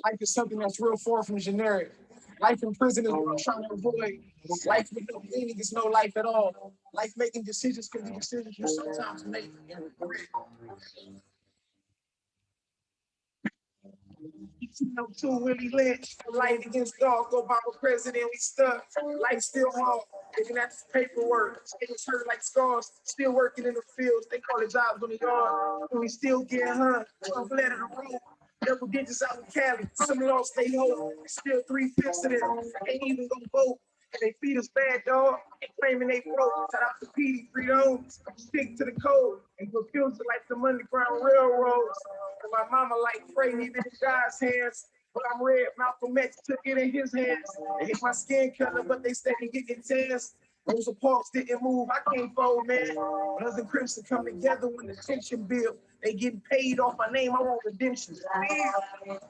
Life is something that's real far from generic. Life in prison is what I'm trying to avoid. Life with no meaning is no life at all. Life making decisions can be decisions you sometimes make and regret. Too Willie Lynch, light against dark, Obama president, we stuck. Life still hard, looking at this paperwork. It's hurt like scars, still working in the fields. They call it jobs on the yard, and we still get hung. I'm glad of the road. Double digits out in Cali, some lost they hope. Still 3/5 of them, ain't even gonna vote. And they feed us bad, dog. They claiming they broke. Shout out to PD, freedom. Stick to the code and refuse to like some underground railroads. And my mama like pray leave it in God's hands. But I'm red. Malcolm X took it in his hands. They hit my skin color, but they steady getting tans. Rosa Parks didn't move. I can't fold, man. Bloods and Crips to come together when the tension build. They getting paid off my name. I want redemption.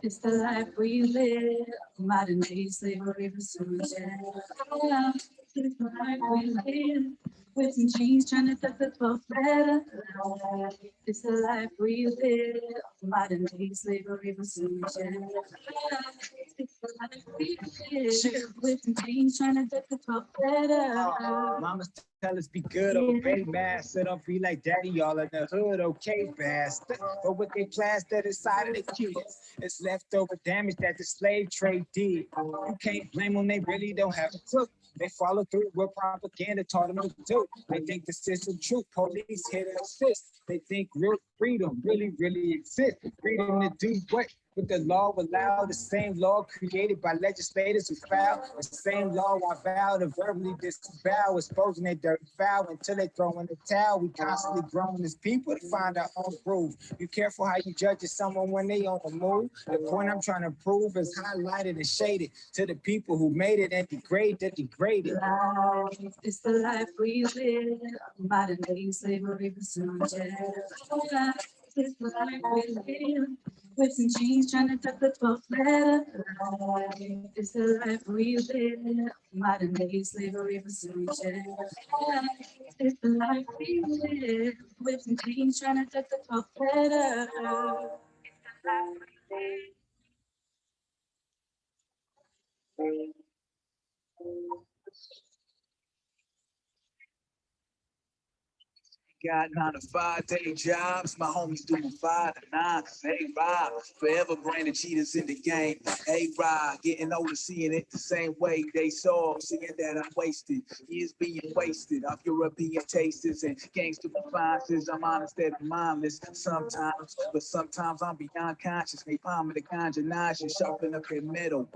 It's the life we live. Modern day slavery resurgence. It's the life we live. With some jeans trying to tuck the 12 better. It's the life we live. Modern day slavery resurgence. It's the life we live. With some jeans trying to tuck the 12 better. Mamas tell us be good, obey mass, so don't be like daddy, y'all in the hood, okay, bastard. But with they plastered inside of the kids, it's leftover damage that the slave trade did. You can't blame them, they really don't have a clue. They follow through what propaganda taught them to do. They think the system true, police here to assist. They think real freedom really exists. Freedom to do what? But the law will allow, the same law created by legislators who foul, the same law I vow to verbally disavow, exposing their dirty foul until they throw in the towel. We constantly growing as people to find our own groove. Be careful how you judge someone when they on the move. The point I'm trying to prove is highlighted and shaded to the people who made it and degrade the degraded. Life is the life we live. Modern day slavery resurgence. Life is the life we live. With some jeans trying to tuck the 12 letter. Life is the life we live. Modern day slavery resurgence. Life is the life we live. With some jeans trying to tuck the 12 letter. It's the life we live. Got 9 to 5 day jobs. My homies doing 5 to 9. Hey, Rob, forever branded cheaters in the game. Hey, Rob, getting older, seeing it the same way they saw, seeing that I'm wasted. Years being wasted off European tasters and gangster performances. I'm honest and mindless sometimes, but sometimes I'm beyond conscious. They palm of the ganja and sharpen up their metal.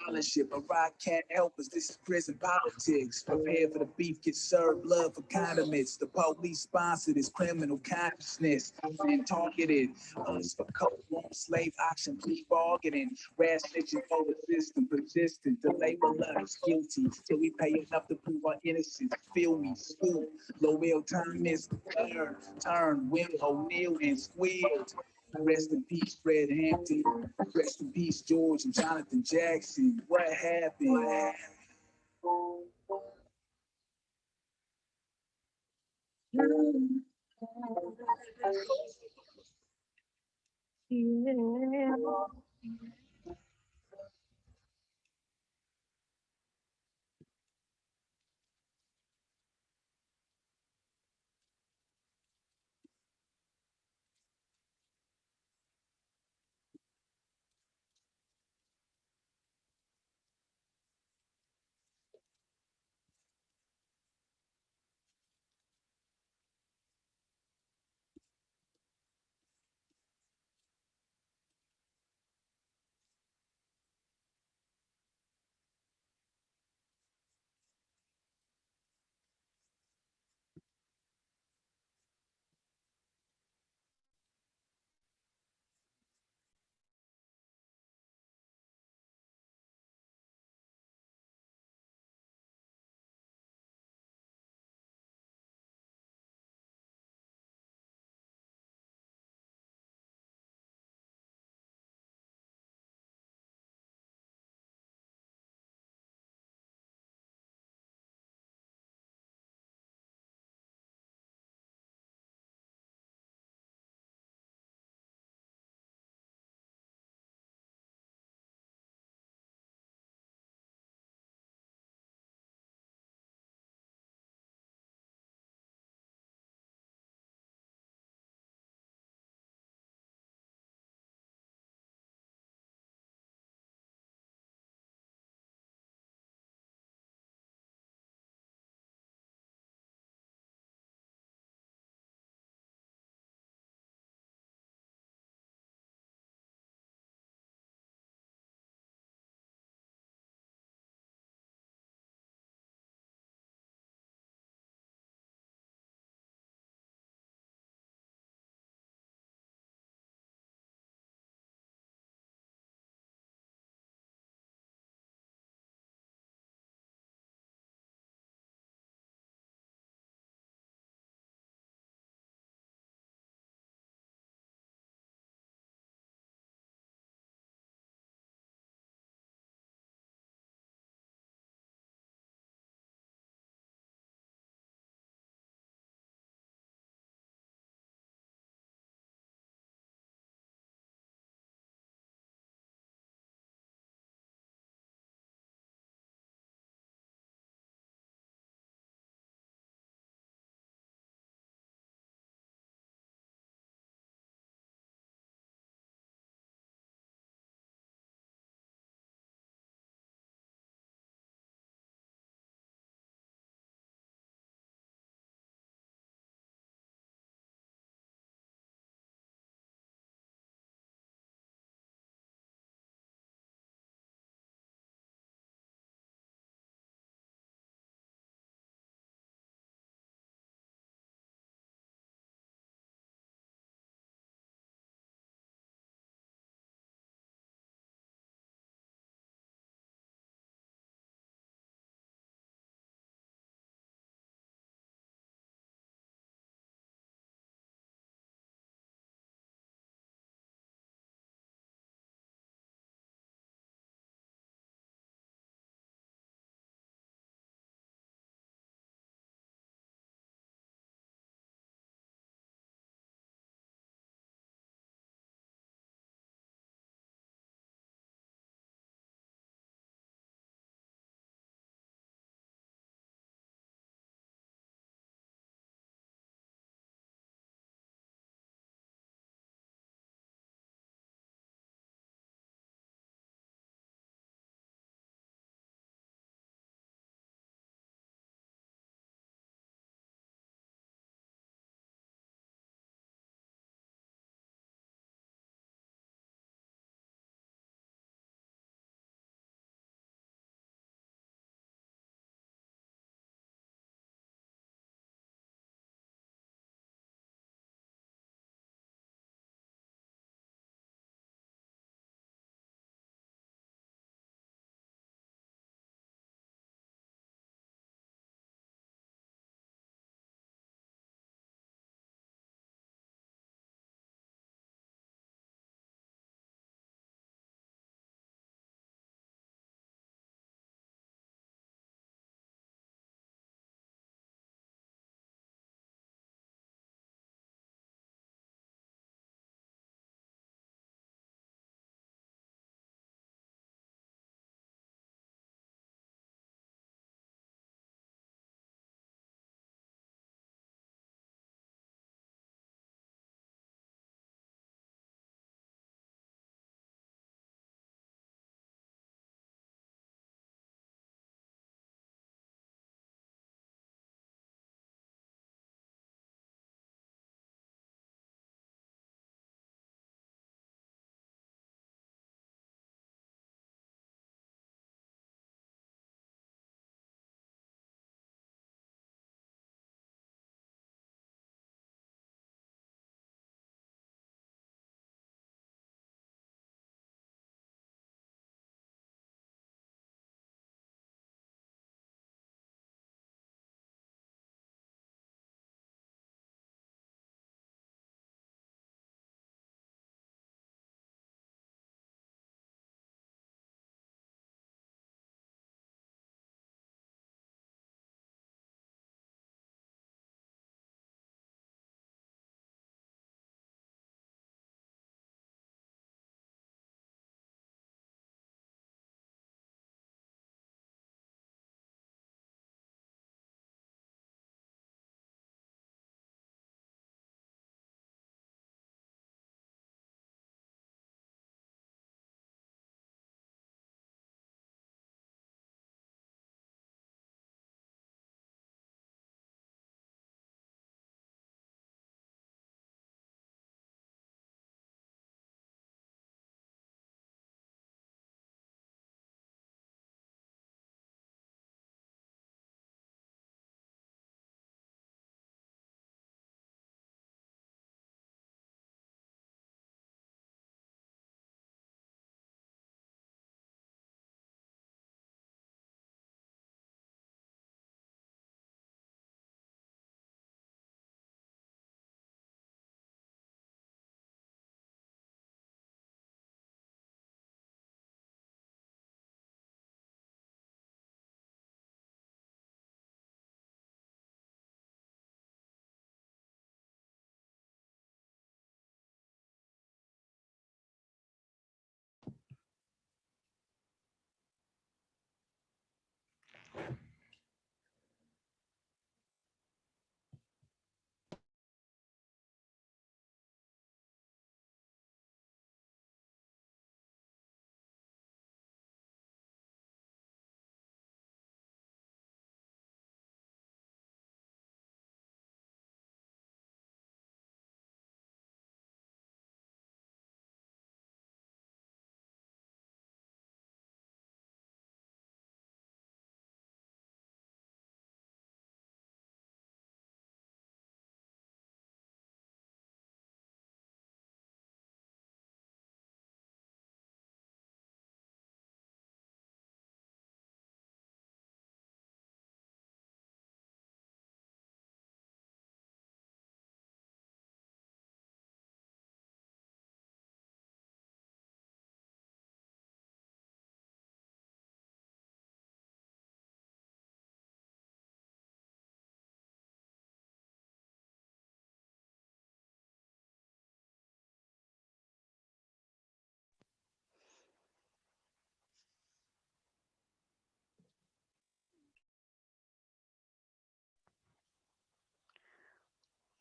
Scholarship, a rock can't help us. This is prison politics. Prepare for the beef, get served blood for condiments. The police sponsor this criminal consciousness and targeted us for cold room slave auction, plea bargaining, rash snitching for the system, persistent to label us guilty till we pay enough to prove our innocence. Feel me, school, low real time is turn, Wim O'Neill and squealed. Rest in peace, Fred Hampton. Rest in peace, George and Jonathan Jackson. What happened? Yeah.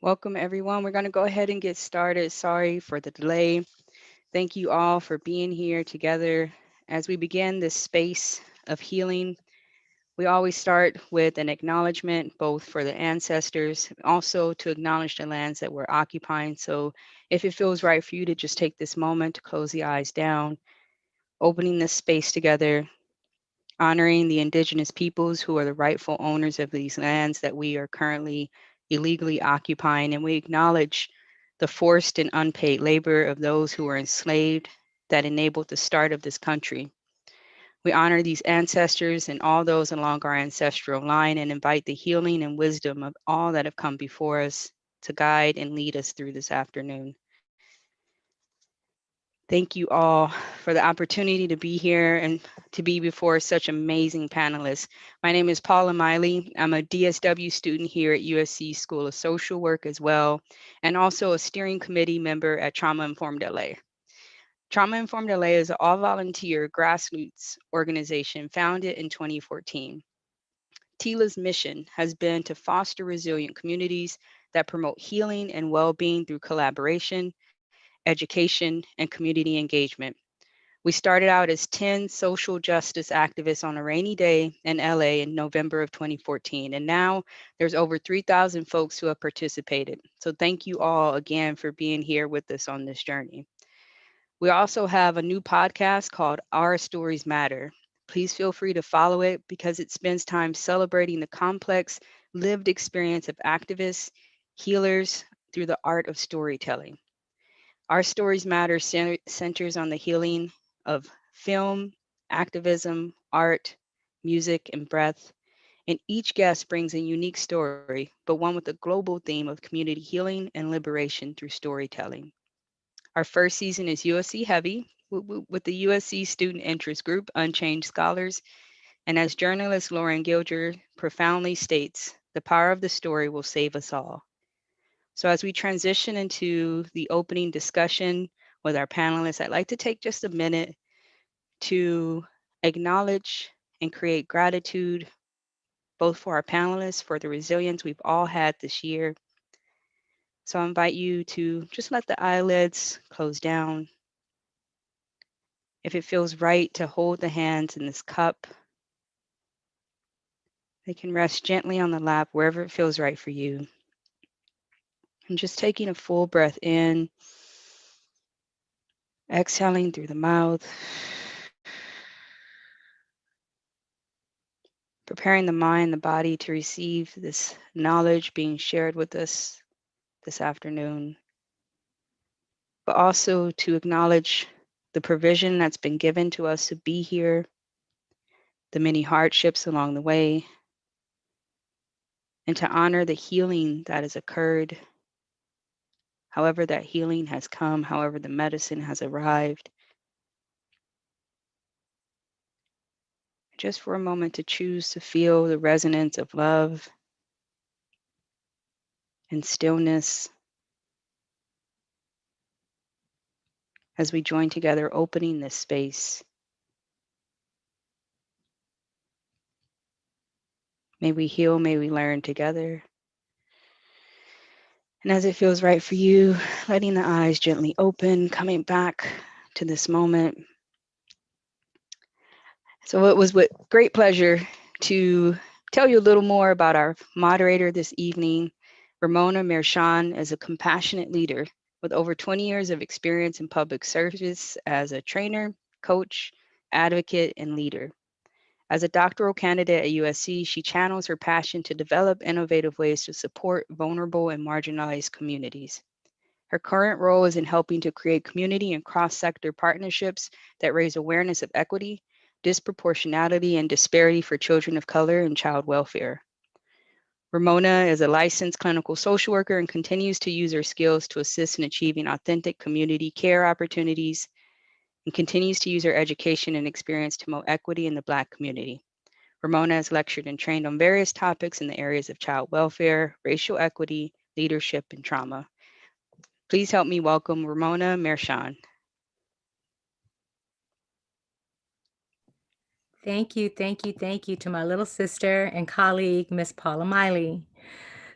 Welcome, everyone. We're going to go ahead and get started. Sorry for the delay. Thank you all for being here together. As we begin this space of healing, we always start with an acknowledgement, both for the ancestors, also to acknowledge the lands that we're occupying. So if it feels right for you to just take this moment to close the eyes down, opening this space together, honoring the indigenous peoples who are the rightful owners of these lands that we are currently illegally occupying. And we acknowledge the forced and unpaid labor of those who were enslaved that enabled the start of this country. We honor these ancestors and all those along our ancestral line and invite the healing and wisdom of all that have come before us to guide and lead us through this afternoon. Thank you all for the opportunity to be here and to be before such amazing panelists. My name is Paula Miley. I'm a DSW student here at USC School of Social Work as well, and also a steering committee member at Trauma Informed LA. Trauma Informed LA is an all-volunteer grassroots organization founded in 2014. TILA's mission has been to foster resilient communities that promote healing and well-being through collaboration, education, and community engagement. We started out as 10 social justice activists on a rainy day in LA in November of 2014, and now there's over 3,000 folks who have participated. So thank you all again for being here with us on this journey. We also have a new podcast called Our Stories Matter. Please feel free to follow it because it spends time celebrating the complex lived experience of activists, healers through the art of storytelling. Our Stories Matter centers on the healing of film, activism, art, music, and breath. And each guest brings a unique story, but one with a global theme of community healing and liberation through storytelling. Our first season is USC Heavy with the USC Student Interest Group, Unchanged Scholars. And as journalist Lauren Gilger profoundly states, the power of the story will save us all. So as we transition into the opening discussion with our panelists, I'd like to take just a minute to acknowledge and create gratitude, both for our panelists, for the resilience we've all had this year. So I invite you to just let the eyelids close down. If it feels right to hold the hands in this cup, they can rest gently on the lap wherever it feels right for you. And just taking a full breath in, exhaling through the mouth, preparing the mind, the body to receive this knowledge being shared with us this afternoon, but also to acknowledge the provision that's been given to us to be here, the many hardships along the way, and to honor the healing that has occurred, however that healing has come, however the medicine has arrived. Just for a moment to choose to feel the resonance of love and stillness as we join together, opening this space. May we heal, may we learn together. And as it feels right for you, letting the eyes gently open, coming back to this moment. So it was with great pleasure to tell you a little more about our moderator this evening. Ramona Merchan is a compassionate leader with over 20 years of experience in public service as a trainer, coach, advocate, and leader. As a doctoral candidate at USC, she channels her passion to develop innovative ways to support vulnerable and marginalized communities. Her current role is in helping to create community and cross-sector partnerships that raise awareness of equity, disproportionality, and disparity for children of color and child welfare. Ramona is a licensed clinical social worker and continues to use her skills to assist in achieving authentic community care opportunities and continues to use her education and experience to promote equity in the Black community. Ramona has lectured and trained on various topics in the areas of child welfare, racial equity, leadership, and trauma. Please help me welcome Ramona Merchan. Thank you to my little sister and colleague, Miss Paula Miley.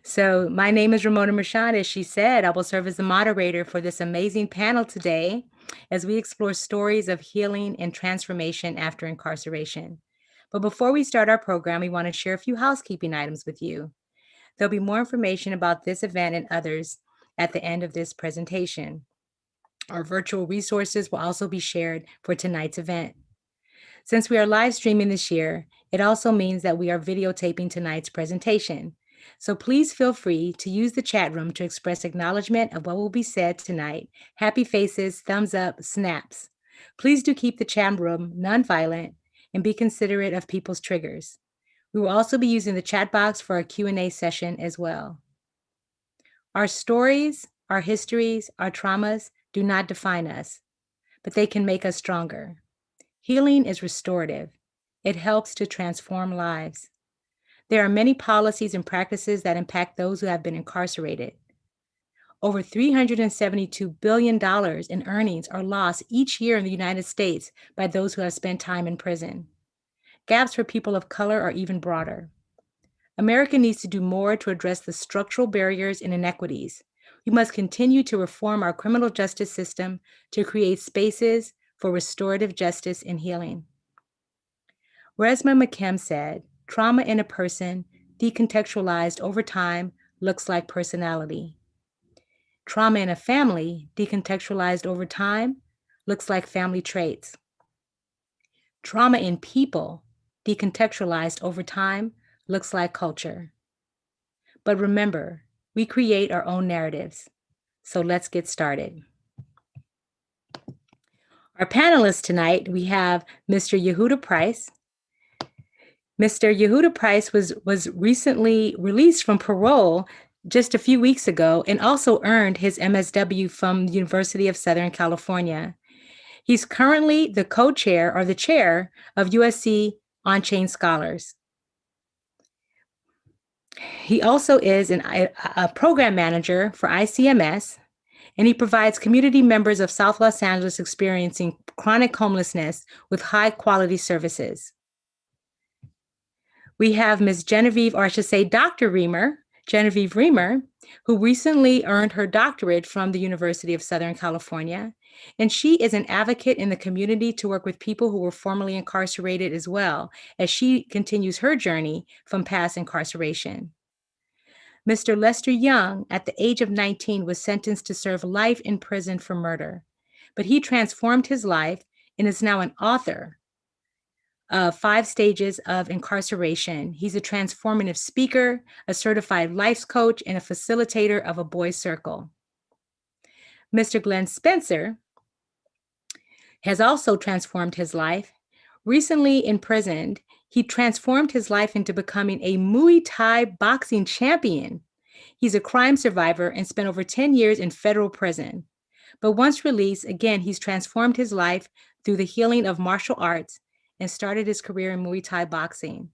So my name is Ramona Marchand. As she said, I will serve as the moderator for this amazing panel today as we explore stories of healing and transformation after incarceration. But before we start our program, we want to share a few housekeeping items with you. There'll be more information about this event and others at the end of this presentation. Our virtual resources will also be shared for tonight's event. Since we are live streaming this year, it also means that we are videotaping tonight's presentation. So please feel free to use the chat room to express acknowledgement of what will be said tonight. Happy faces, thumbs up, snaps. Please do keep the chat room nonviolent and be considerate of people's triggers. We will also be using the chat box for our Q&A session as well. Our stories, our histories, our traumas do not define us, but they can make us stronger. Healing is restorative. It helps to transform lives. There are many policies and practices that impact those who have been incarcerated. Over $372 billion in earnings are lost each year in the United States by those who have spent time in prison. Gaps for people of color are even broader. America needs to do more to address the structural barriers and inequities. We must continue to reform our criminal justice system to create spaces for restorative justice and healing. Resmaa Mekem said, "Trauma in a person, decontextualized over time, looks like personality. Trauma in a family, decontextualized over time, looks like family traits. Trauma in people, decontextualized over time, looks like culture." But remember, we create our own narratives. So let's get started. Our panelists tonight, we have Mr. Yehuda Price. Mr. Yehuda Price was recently released from parole just a few weeks ago and also earned his MSW from the University of Southern California. He's currently the co-chair or the chair of USC On-Chain Scholars. He also is a program manager for ICMS, and he provides community members of South Los Angeles experiencing chronic homelessness with high quality services. We have Ms. Genevieve, or I should say Dr. Reamer, Genevieve Reamer, who recently earned her doctorate from the University of Southern California. And she is an advocate in the community to work with people who were formerly incarcerated as well, as she continues her journey from past incarceration. Mr. Lester Young, at the age of 19, was sentenced to serve life in prison for murder, but he transformed his life and is now an author of 5 Stages of Incarceration. He's a transformative speaker, a certified life coach, and a facilitator of a boys' circle. Mr. Glenn Spencer has also transformed his life. Recently imprisoned, he transformed his life into becoming a Muay Thai boxing champion. He's a crime survivor and spent over 10 years in federal prison. But once released, again, he's transformed his life through the healing of martial arts and started his career in Muay Thai boxing.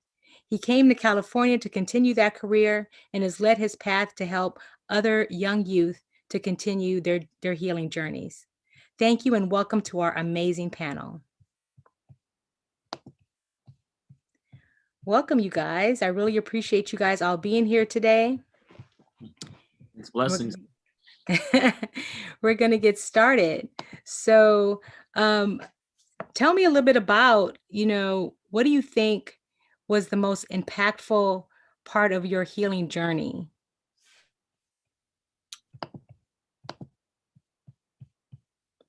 He came to California to continue that career and has led his path to help other young youth to continue their healing journeys. Thank you and welcome to our amazing panel. Welcome, you guys. I really appreciate you guys all being here today. It's blessings. We're going to get started. So tell me a little bit about, what do you think was the most impactful part of your healing journey?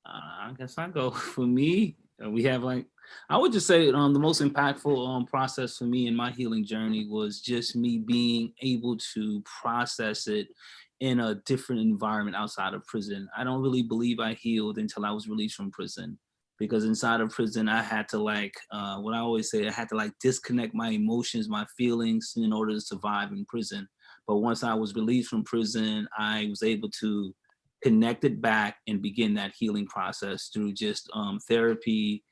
I guess I go for me. We have I would just say the most impactful process for me in my healing journey was just me being able to process it in a different environment outside of prison. I don't really believe I healed until I was released from prison, because inside of prison, I had to what I always say, I had to disconnect my emotions, my feelings in order to survive in prison. But once I was released from prison, I was able to connect it back and begin that healing process through just therapy,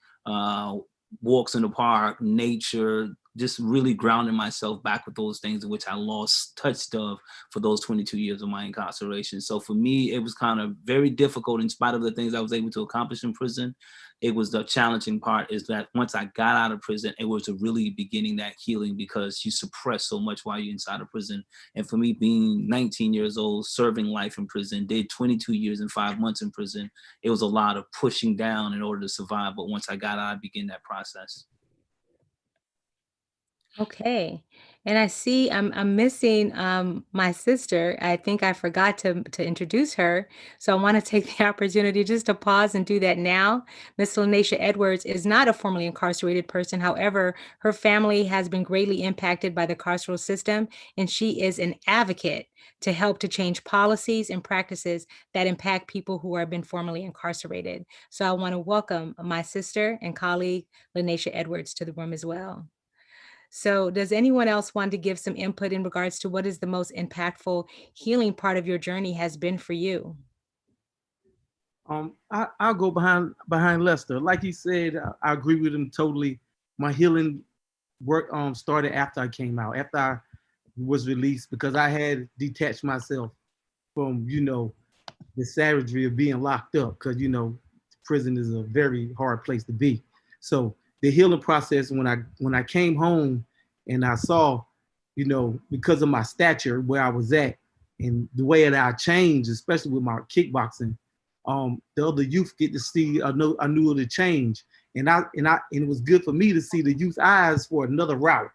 walks in the park, nature, just really grounding myself back with those things in which I lost touch of for those 22 years of my incarceration. So for me, it was kind of very difficult in spite of the things I was able to accomplish in prison. It was the challenging part is that once I got out of prison, it was really beginning that healing because you suppress so much while you're inside of prison. And for me, being 19 years old, serving life in prison, did 22 years and 5 months in prison, it was a lot of pushing down in order to survive. But once I got out, I began that process. Okay. And I see I'm missing my sister. I think I forgot to introduce her. So I want to take the opportunity just to pause and do that now. Miss Lanisha Edwards is not a formerly incarcerated person. However, her family has been greatly impacted by the carceral system, and she is an advocate to help to change policies and practices that impact people who have been formerly incarcerated. So I want to welcome my sister and colleague, Lanisha Edwards, to the room as well. So does anyone else want to give some input in regards to what is the most impactful healing part of your journey has been for you? I'll go behind Lester. Like he said, I agree with him totally. My healing work started after I came out, after I was released, because I had detached myself from, the savagery of being locked up, because, prison is a very hard place to be. So the healing process, when I came home and I saw, because of my stature, where I was at and the way that I changed, especially with my kickboxing, the other youth get to see I knew the change. And it was good for me to see the youth eyes for another route.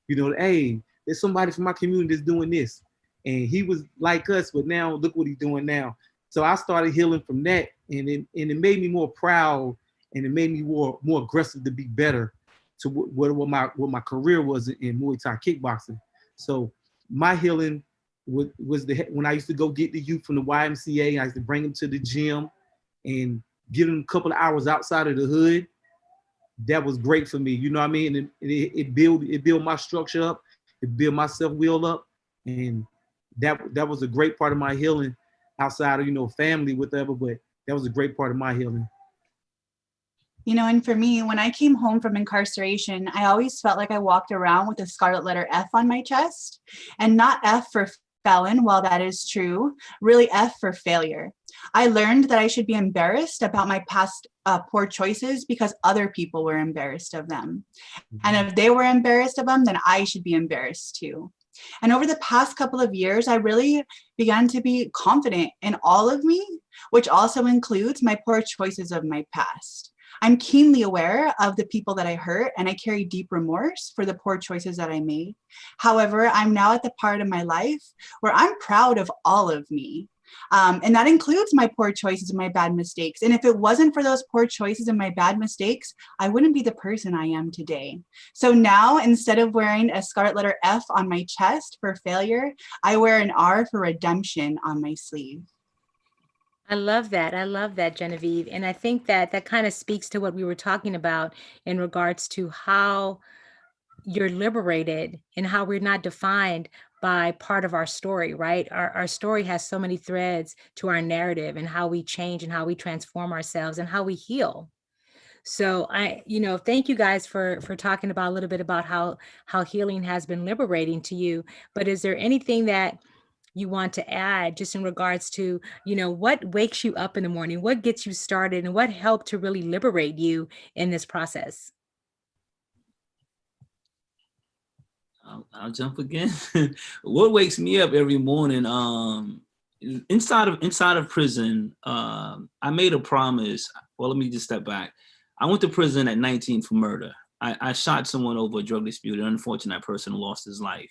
Hey, there's somebody from my community that's doing this. And he was like us, but now look what he's doing now. So I started healing from that, and it made me more proud, and it made me more aggressive to be better to what my career was in Muay Thai kickboxing. So my healing was when I used to go get the youth from the YMCA. I used to bring them to the gym and give them a couple of hours outside of the hood. That was great for me. You know what I mean? And it built my structure up. It built my self-will up. And that was a great part of my healing outside of, family, whatever, but that was a great part of my healing. And for me, when I came home from incarceration, I always felt like I walked around with a scarlet letter F on my chest, and not F for felon, while that is true, really F for failure. I learned that I should be embarrassed about my past poor choices because other people were embarrassed of them. And if they were embarrassed of them, then I should be embarrassed too. And over the past couple of years, I really began to be confident in all of me, which also includes my poor choices of my past. I'm keenly aware of the people that I hurt, and I carry deep remorse for the poor choices that I made. However, I'm now at the part of my life where I'm proud of all of me. And that includes my poor choices and my bad mistakes. And if it wasn't for those poor choices and my bad mistakes, I wouldn't be the person I am today. So now, instead of wearing a scarlet letter F on my chest for failure, I wear an R for redemption on my sleeve. I love that. I love that, Genevieve. And I think that kind of speaks to what we were talking about in regards to how you're liberated and how we're not defined by part of our story, right? Our story has so many threads to our narrative, and how we change and how we transform ourselves and how we heal. So thank you guys for talking about a little bit about how healing has been liberating to you. But is there anything that you want to add just in regards to, what wakes you up in the morning, what gets you started, and what helped to really liberate you in this process? I'll jump again. What wakes me up every morning? Inside of prison, I made a promise. Well, let me just step back. I went to prison at 19 for murder. I shot someone over a drug dispute. An unfortunate person lost his life.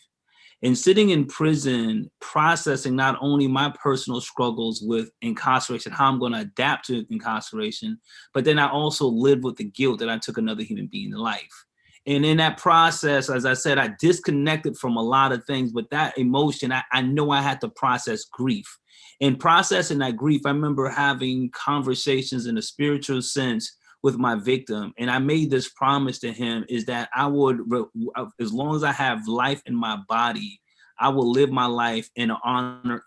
And sitting in prison, processing not only my personal struggles with incarceration, how I'm going to adapt to incarceration, but then I also lived with the guilt that I took another human being to life. And in that process, as I said, I disconnected from a lot of things, but that emotion, I know I had to process grief. In processing that grief, I remember having conversations in a spiritual sense with my victim. And I made this promise to him is that I would, as long as I have life in my body, I will live my life in honor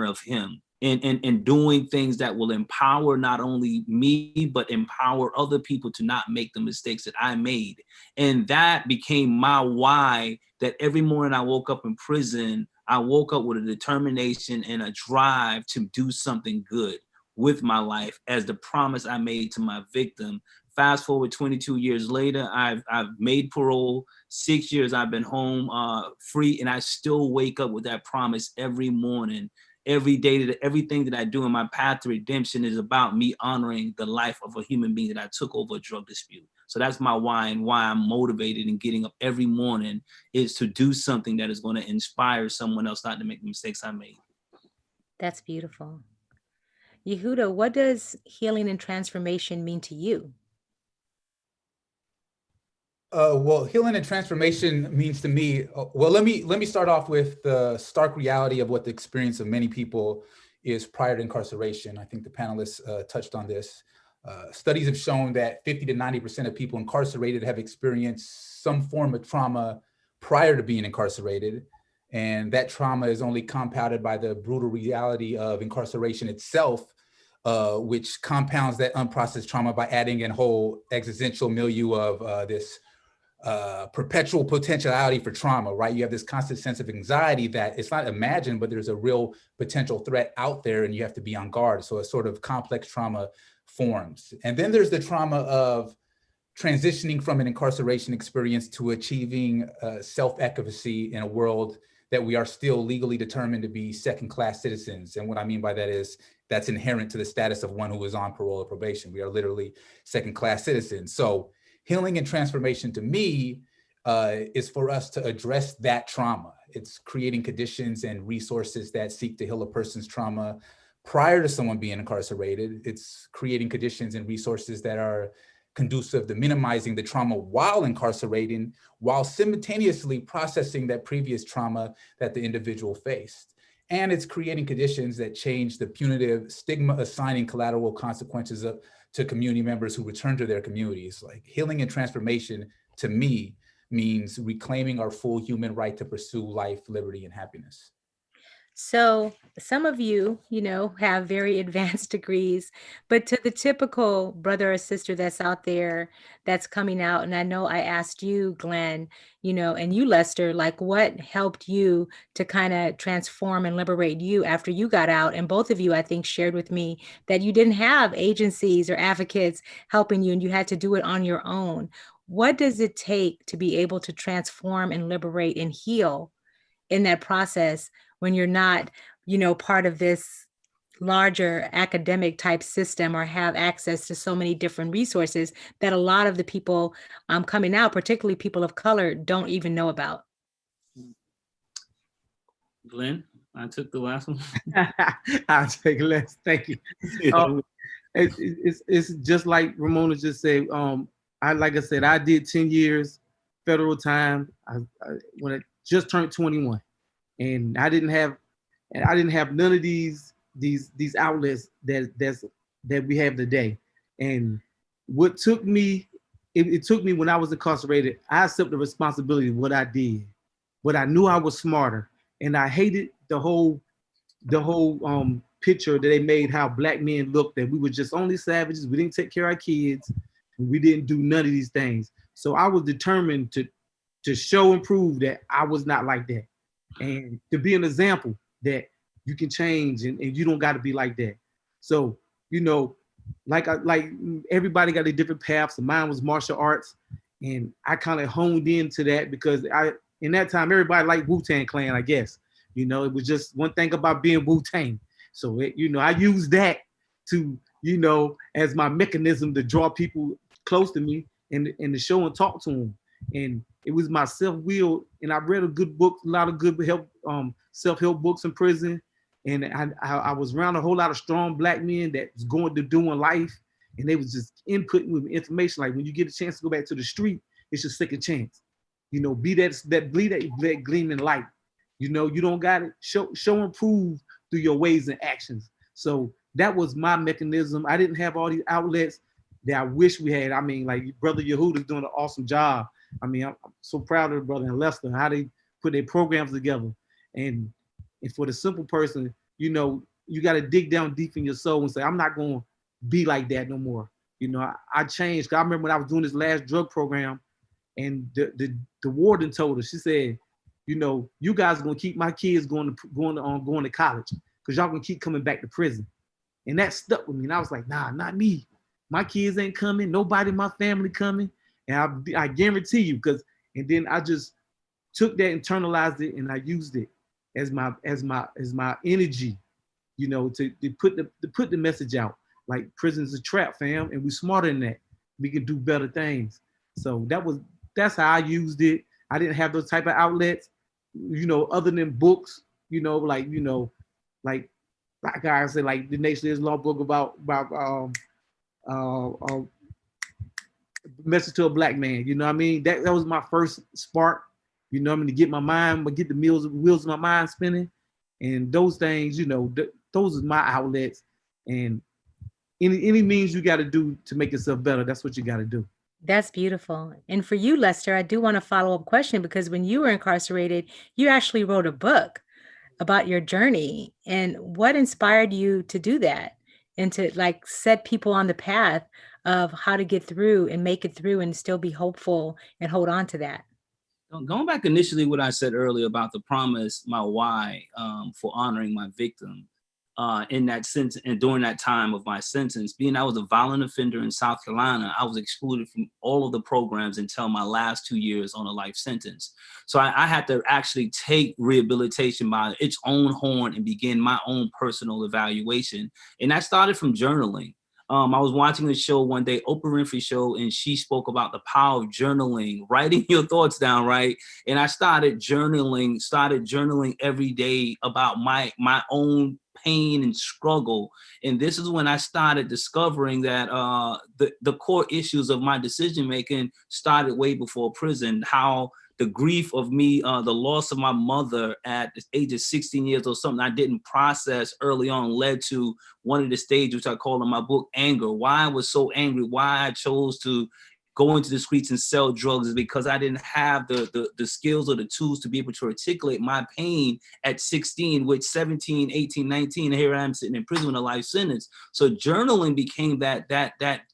of him. and doing things that will empower not only me, but empower other people to not make the mistakes that I made. And that became my why, that every morning I woke up in prison, I woke up with a determination and a drive to do something good with my life as the promise I made to my victim. Fast forward 22 years later, I've made parole. 6 years I've been home free, and I still wake up with that promise every morning. Every day, that everything that I do in my path to redemption is about me honoring the life of a human being that I took over a drug dispute. So that's my why, and why I'm motivated and getting up every morning is to do something that is going to inspire someone else not to make the mistakes I made. That's beautiful. Yehuda, what does healing and transformation mean to you? Well, healing and transformation means to me, well, let me start off with the stark reality of what the experience of many people is prior to incarceration. I think the panelists touched on this. Studies have shown that 50 to 90% of people incarcerated have experienced some form of trauma prior to being incarcerated. And that trauma is only compounded by the brutal reality of incarceration itself, which compounds that unprocessed trauma by adding a whole existential milieu of this perpetual potentiality for trauma, right? You have this constant sense of anxiety that it's not imagined, but there's a real potential threat out there and you have to be on guard. So a sort of complex trauma forms. And then there's the trauma of transitioning from an incarceration experience to achieving self-efficacy in a world that we are still legally determined to be second-class citizens. And what I mean by that is that's inherent to the status of one who is on parole or probation. We are literally second-class citizens. So healing and transformation to me is for us to address that trauma. It's creating conditions and resources that seek to heal a person's trauma prior to someone being incarcerated. It's creating conditions and resources that are conducive to minimizing the trauma while incarcerating, while simultaneously processing that previous trauma that the individual faced. And it's creating conditions that change the punitive stigma assigning collateral consequences to community members who return to their communities. Like healing and transformation to me means reclaiming our full human right to pursue life, liberty, and happiness. So some of you, have very advanced degrees, but to the typical brother or sister that's out there that's coming out, and I know I asked you, Glenn, and you, Lester, like what helped you to kind of transform and liberate you after you got out? And both of you, I think, shared with me that you didn't have agencies or advocates helping you and you had to do it on your own. What does it take to be able to transform and liberate and heal in that process when you're not, part of this larger academic type system or have access to so many different resources that a lot of the people coming out, particularly people of color, don't even know about? Glenn, I took the last one. I'll take less. Thank you. It's just like Ramona just said. Like I said, I did 10 years federal time when I just turned 21, and I didn't have none of these outlets that we have today. And what took me, it took me when I was incarcerated, I accepted the responsibility of what I did, but I knew I was smarter, and I hated the whole picture that they made, how black men looked, that we were just only savages, we didn't take care of our kids, and we didn't do none of these things. So I was determined to show and prove that I was not like that, and to be an example that you can change and you don't got to be like that. So, like everybody got a different path. So mine was martial arts, and I kind of honed into that because in that time, everybody liked Wu-Tang Clan, I guess. It was just one thing about being Wu-Tang. So, I used that to, as my mechanism to draw people close to me and to show and talk to them. And it was my self-will. And I read a lot of good self-help books in prison. And I was around a whole lot of strong black men that was going to doing life. And they was just inputting with me information. Like when you get a chance to go back to the street, it's your second chance. Be that gleaming light. You don't got it. Show and prove through your ways and actions. So that was my mechanism. I didn't have all these outlets that I wish we had. I mean, like Brother Yehuda's doing an awesome job. I mean, I'm so proud of the brother and Lester, how they put their programs together. And for the simple person, you got to dig down deep in your soul and say, I'm not going to be like that no more. You know, I changed. 'Cause I remember when I was doing this last drug program, and the warden told us, she said, you know, you guys are gonna keep my kids going to college because y'all gonna keep coming back to prison. And that stuck with me. And I was like, nah, not me. My kids ain't coming. Nobody in my family coming. And I guarantee you, and then I just took that, internalized it, and I used it as my energy, you know, to put the message out. Like, prison's a trap, fam, and we smarter than that. We can do better things. So that's how I used it. I didn't have those type of outlets, you know, other than books, you know, like I said, like the Nation of Islam book about Message to a Black Man. You know what I mean? That was my first spark, you know what I mean, to get my mind, but get the wheels of my mind spinning. And those things, you know, those are my outlets. And any means you got to do to make yourself better, that's what you got to do. That's beautiful. And for you, Lester, I do want a follow-up question, because when you were incarcerated, you actually wrote a book about your journey. And what inspired you to do that and to like set people on the path of how to get through and make it through and still be hopeful and hold on to that? Going back initially, what I said earlier about the promise, my why for honoring my victim. In that sense, and during that time of my sentence, being I was a violent offender in South Carolina, I was excluded from all of the programs until my last 2 years on a life sentence. So I had to actually take rehabilitation by its own horn and begin my own personal evaluation. And that started from journaling. I was watching a show one day, Oprah Winfrey show, and she spoke about the power of journaling, writing your thoughts down, right? And I started journaling every day about my own pain and struggle. And this is when I started discovering that the core issues of my decision making started way before prison. How the grief of me, the loss of my mother at the age of 16 years or something I didn't process early on led to one of the stages, which I call in my book, anger. Why I was so angry, why I chose to go into the streets and sell drugs is because I didn't have the skills or the tools to be able to articulate my pain at 16, with 17, 18, 19, and here I am sitting in prison with a life sentence. So journaling became that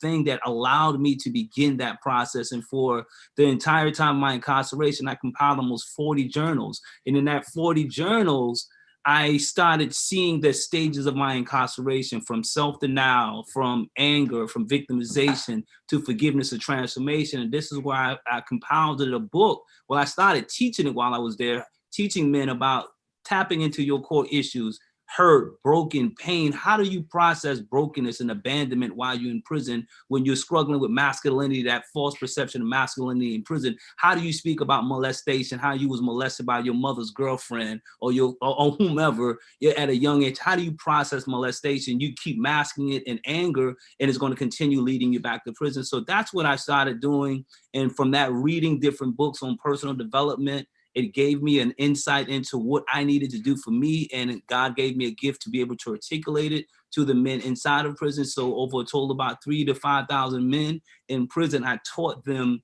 thing that allowed me to begin that process. And for the entire time of my incarceration, I compiled almost 40 journals. And in that 40 journals, I started seeing the stages of my incarceration, from self-denial, from anger, from victimization, to forgiveness and transformation. And this is why I compiled a book. Well, I started teaching it while I was there, teaching men about tapping into your core issues, hurt, broken, pain. How do you process brokenness and abandonment while you're in prison, when you're struggling with masculinity, that false perception of masculinity in prison? How do you speak about molestation, how you was molested by your mother's girlfriend or or whomever you're at a young age? How do you process molestation? You keep masking it in anger, and it's going to continue leading you back to prison. So that's what I started doing. And from that, reading different books on personal development, it gave me an insight into what I needed to do for me. And God gave me a gift to be able to articulate it to the men inside of prison. So over a total about 3,000 to 5,000 men in prison, I taught them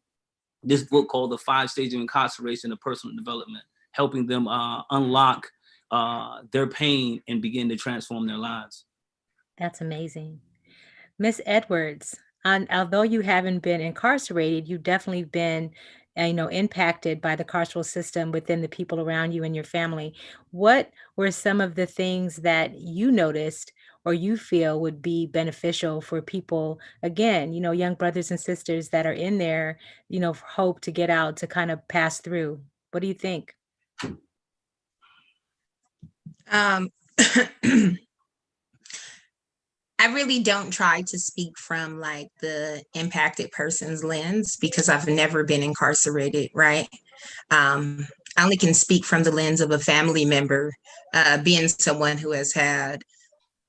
this book called The 5 Stages of Incarceration of Personal Development, helping them unlock their pain and begin to transform their lives. That's amazing. Miss Edwards, although you haven't been incarcerated, you've definitely been impacted by the carceral system within the people around you and your family. What were some of the things that you noticed or you feel would be beneficial for people, again, young brothers and sisters that are in there, for hope to get out, to kind of pass through? What do you think? I really don't try to speak from like the impacted person's lens, because I've never been incarcerated, right? I only can speak from the lens of a family member, being someone who has had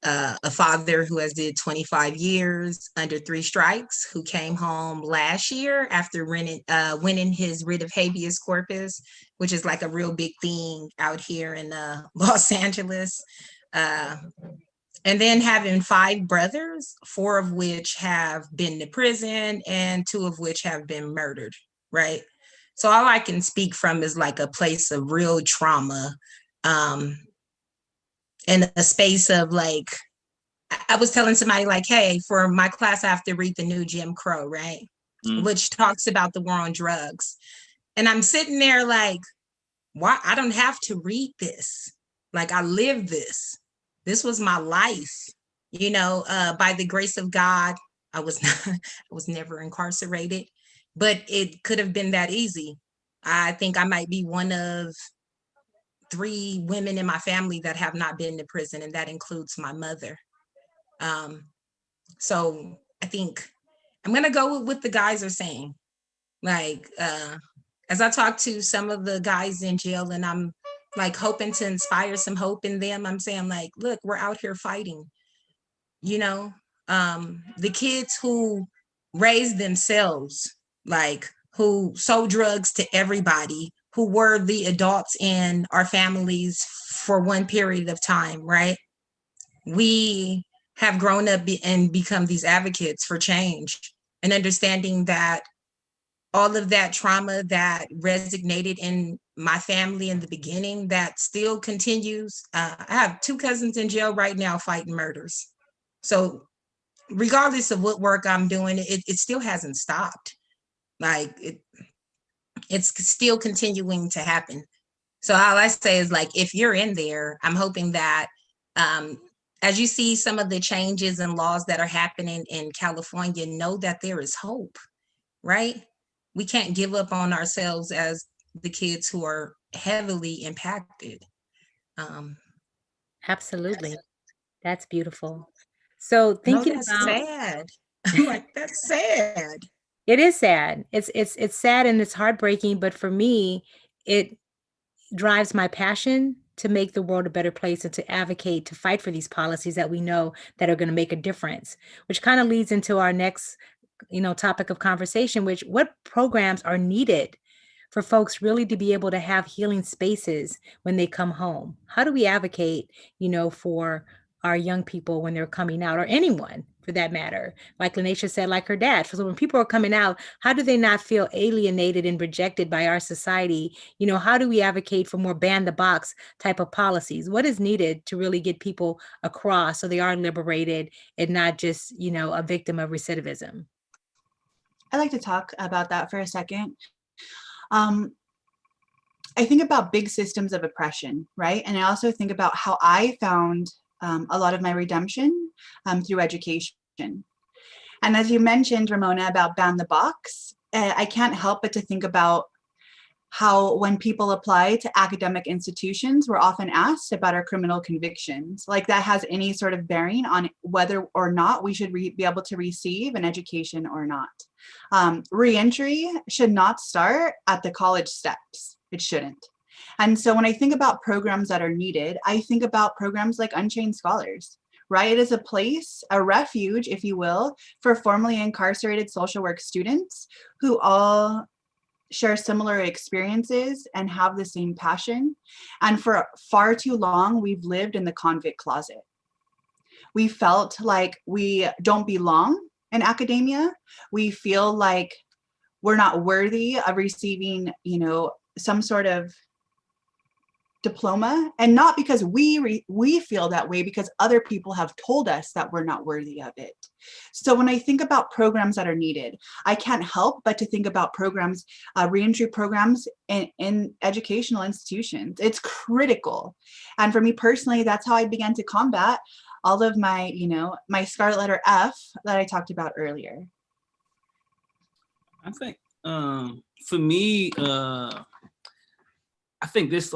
a father who has did 25 years under 3 strikes, who came home last year after winning his writ of habeas corpus, which is like a real big thing out here in Los Angeles. And then having 5 brothers, 4 of which have been to prison and 2 of which have been murdered, right? So all I can speak from is like a place of real trauma. in a space of like, I was telling somebody like, hey, for my class, I have to read the new Jim Crow, right? Which talks about the war on drugs. And I'm sitting there like, why? I don't have to read this. Like, I live this. This was my life. You know, by the grace of God, I was not, I was never incarcerated, but it could have been that easy. I think I might be one of 3 women in my family that have not been to prison, and that includes my mother. So I think I'm gonna go with what the guys are saying. Like, as I talk to some of the guys in jail, and I'm like hoping to inspire some hope in them, I'm saying like, look, we're out here fighting. You know, the kids who raised themselves, like who sold drugs to everybody, who were the adults in our families for one period of time, right? We have grown up and become these advocates for change and understanding that all of that trauma that resonated in my family in the beginning, that still continues. I have 2 cousins in jail right now fighting murders. So regardless of what work I'm doing, it still hasn't stopped. Like it's still continuing to happen. So all I say is like, if you're in there, I'm hoping that as you see some of the changes and laws that are happening in California, know that there is hope, right? We can't give up on ourselves as the kids who are heavily impacted. Absolutely. That's beautiful. So No, thinking that's about sad. Like, that's sad. it is sad. It's sad and it's heartbreaking, but for me, it drives my passion to make the world a better place and to advocate, to fight for these policies that we know that are going to make a difference, which kind of leads into our next, topic of conversation, which what programs are needed for folks really to be able to have healing spaces when they come home? How do we advocate, for our young people when they're coming out, or anyone for that matter? Like Lanesha said, like her dad. So when people are coming out, how do they not feel alienated and rejected by our society? How do we advocate for more ban the box type of policies? What is needed to really get people across so they are liberated and not just, a victim of recidivism? I'd like to talk about that for a second. I think about big systems of oppression, right? And I also think about how I found a lot of my redemption through education. And as you mentioned, Ramona, about ban the box, I can't help but to think about how when people apply to academic institutions, we're often asked about our criminal convictions. Like that has any sort of bearing on whether or not we should be able to receive an education or not. Reentry should not start at the college steps. It shouldn't. And so when I think about programs that are needed, I think about programs like Unchained Scholars, right? It is a place, a refuge, if you will, for formerly incarcerated social work students who all share similar experiences and have the same passion. And for far too long, we've lived in the convict closet. We felt like we don't belong in academia. We feel like we're not worthy of receiving, some sort of diploma, and not because we feel that way, because other people have told us that we're not worthy of it. So when I think about programs that are needed, I can't help but to think about programs, reentry programs in educational institutions. It's critical. And for me personally, that's how I began to combat all of my, my scarlet letter F that I talked about earlier. I think for me, I think this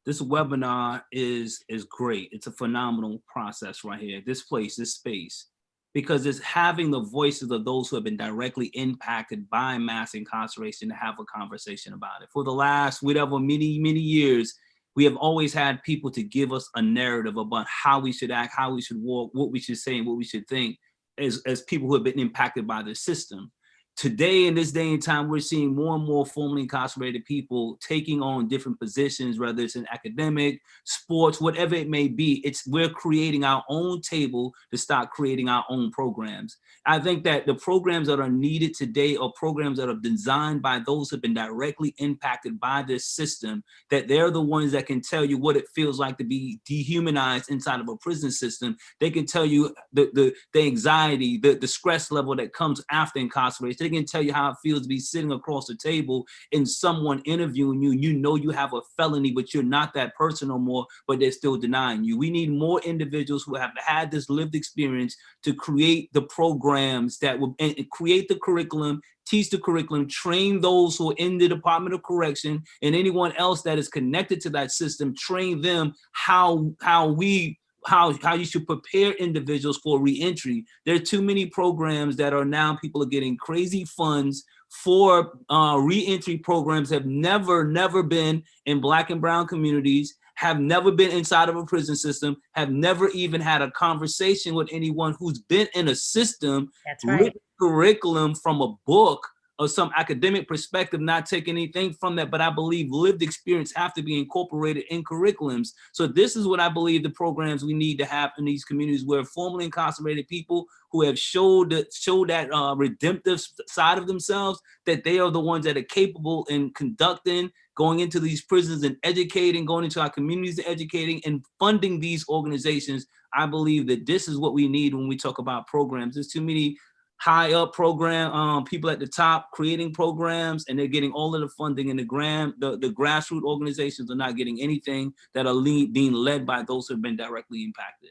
webinar is great. It's a phenomenal process right here. This space, because it's having the voices of those who have been directly impacted by mass incarceration to have a conversation about it. For the last many years, we have always had people to give us a narrative about how we should act, how we should walk, what we should say, and what we should think as people who have been impacted by the system. today, in this day and time, we're seeing more and more formerly incarcerated people taking on different positions, whether it's in academic, sports, whatever it may be. We're creating our own table to start creating our own programs. I think that the programs that are needed today are programs that are designed by those who have been directly impacted by this system, that they're the ones that can tell you what it feels like to be dehumanized inside of a prison system. They can tell you the anxiety, the stress level that comes after incarceration. They can tell you how it feels to be sitting across the table and someone interviewing you. You know you have a felony, but you're not that person no more, but they're still denying you. We need more individuals who have had this lived experience to create the programs that will create the curriculum, teach the curriculum, train those who are in the Department of Correction and anyone else that is connected to that system, train them how you should prepare individuals for reentry. There are too many programs that are now, people are getting crazy funds for reentry programs, have never been in Black and brown communities, have never been inside of a prison system, have never even had a conversation with anyone who's been in a system. That's right. Curriculum from a book or some academic perspective, not taking anything from that, but I believe lived experience have to be incorporated in curriculums. So this is what I believe the programs we need to have in these communities, where formerly incarcerated people who have showed that redemptive side of themselves, that they are the ones that are capable in conducting, going into these prisons and educating, going into our communities and educating and funding these organizations. I believe that this is what we need when we talk about programs. There's too many high up program people at the top creating programs, and they're getting all of the funding, and the grassroots organizations are not getting anything that are being led by those who have been directly impacted.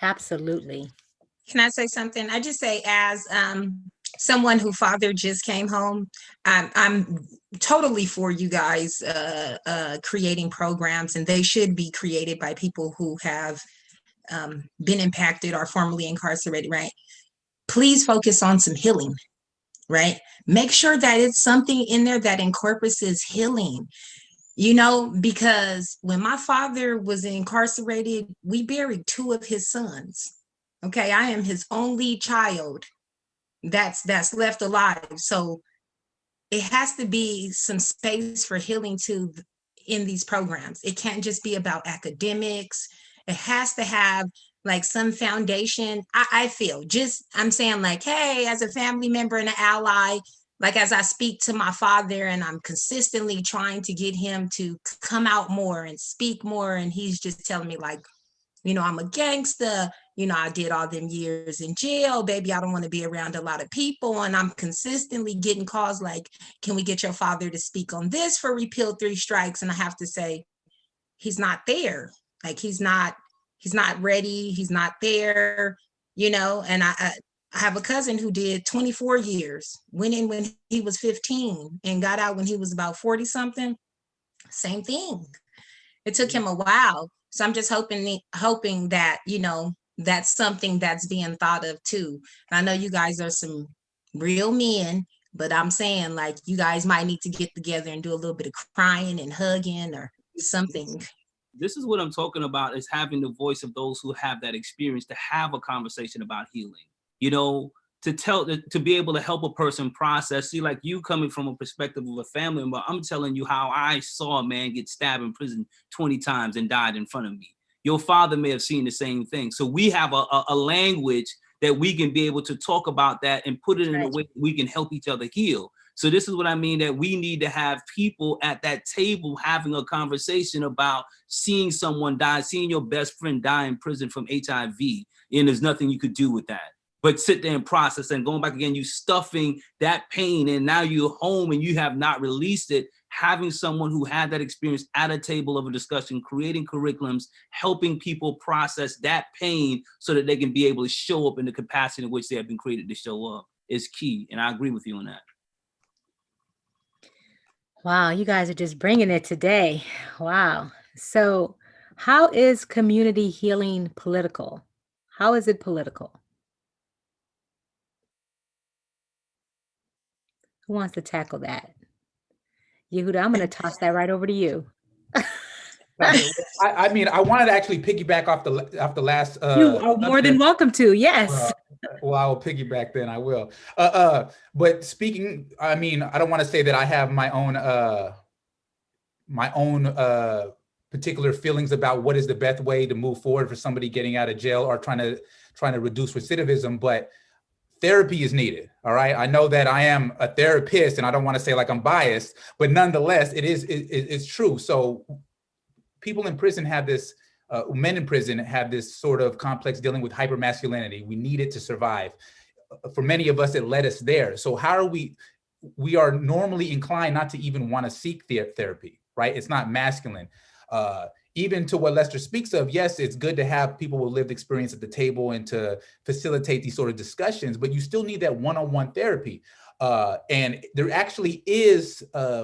Absolutely. Can I say something? I just say, as someone whose father just came home, I'm totally for you guys creating programs, and they should be created by people who have been impacted or formerly incarcerated, right? Please focus on some healing, right? Make sure that it's something in there that incorporates healing, because when my father was incarcerated, we buried 2 of his sons. Okay, I am his only child that's left alive. So it has to be some space for healing too in these programs. It can't just be about academics. It has to have like some foundation. I feel, I'm saying, like, hey, as a family member and an ally, like, as I speak to my father and I'm consistently trying to get him to come out more and speak more, and he's just telling me, like, I'm a gangster, I did all them years in jail, baby, I don't want to be around a lot of people. And I'm consistently getting calls like, can we get your father to speak on this for Repeal 3 Strikes? And I have to say, he's not there. Like, he's not ready. He's not there, and I have a cousin who did 24 years, went in when he was 15 and got out when he was about 40 something. Same thing. It took him a while. So I'm just hoping that, that's something that's being thought of too. And I know you guys are some real men, but I'm saying, like, you guys might need to get together and do a little bit of crying and hugging or something. This is what I'm talking about, is having the voice of those who have that experience to have a conversation about healing, to be able to help a person process. See, like, you coming from a perspective of a family member, I'm telling you how I saw a man get stabbed in prison 20 times and died in front of me. Your father may have seen the same thing. So we have a language that we can be able to talk about that and put it in a way that we can help each other heal. So this is what I mean, that we need to have people at that table having a conversation about seeing someone die, seeing your best friend die in prison from HIV, and there's nothing you could do with that. But sit there and process, and going back again, you stuffing that pain, and now you're home and you have not released it. Having someone who had that experience at a table of a discussion, creating curriculums, helping people process that pain so that they can be able to show up in the capacity in which they have been created to show up is key. And I agree with you on that. Wow, you guys are just bringing it today. Wow. So how is community healing political? How is it political? Who wants to tackle that? Yehuda, I'm going to toss that right over to you. I mean, I wanted to actually piggyback off the last. You are more than welcome to. Yes. Well, I will piggyback then. I will. But speaking, I mean, I don't want to say that I have my own particular feelings about what is the best way to move forward for somebody getting out of jail or trying to reduce recidivism, but therapy is needed. All right. I know that I am a therapist and I don't want to say like I'm biased, but nonetheless, it's true. So people in prison have this, men in prison have this sort of complex dealing with hypermasculinity. We need it to survive. For many of us, it led us there. So how are we are normally inclined not to even want to seek therapy, right? It's not masculine. Even to what Lester speaks of, yes, it's good to have people with lived experience at the table and to facilitate these sort of discussions, but you still need that one-on-one therapy. And there actually is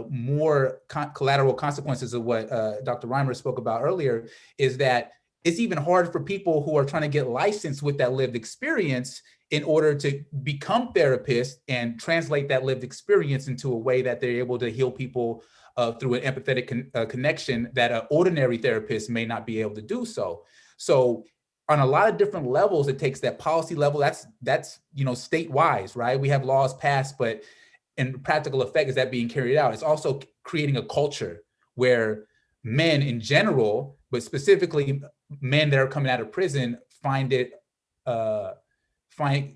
more collateral consequences of what Dr. Reimer spoke about earlier, is that it's even hard for people who are trying to get licensed with that lived experience in order to become therapists and translate that lived experience into a way that they're able to heal people through an empathetic connection that an ordinary therapist may not be able to do so. So on a lot of different levels, it takes that policy level. That's state-wise, right? We have laws passed, but in practical effect, is that being carried out? It's also creating a culture where men in general, but specifically men that are coming out of prison, find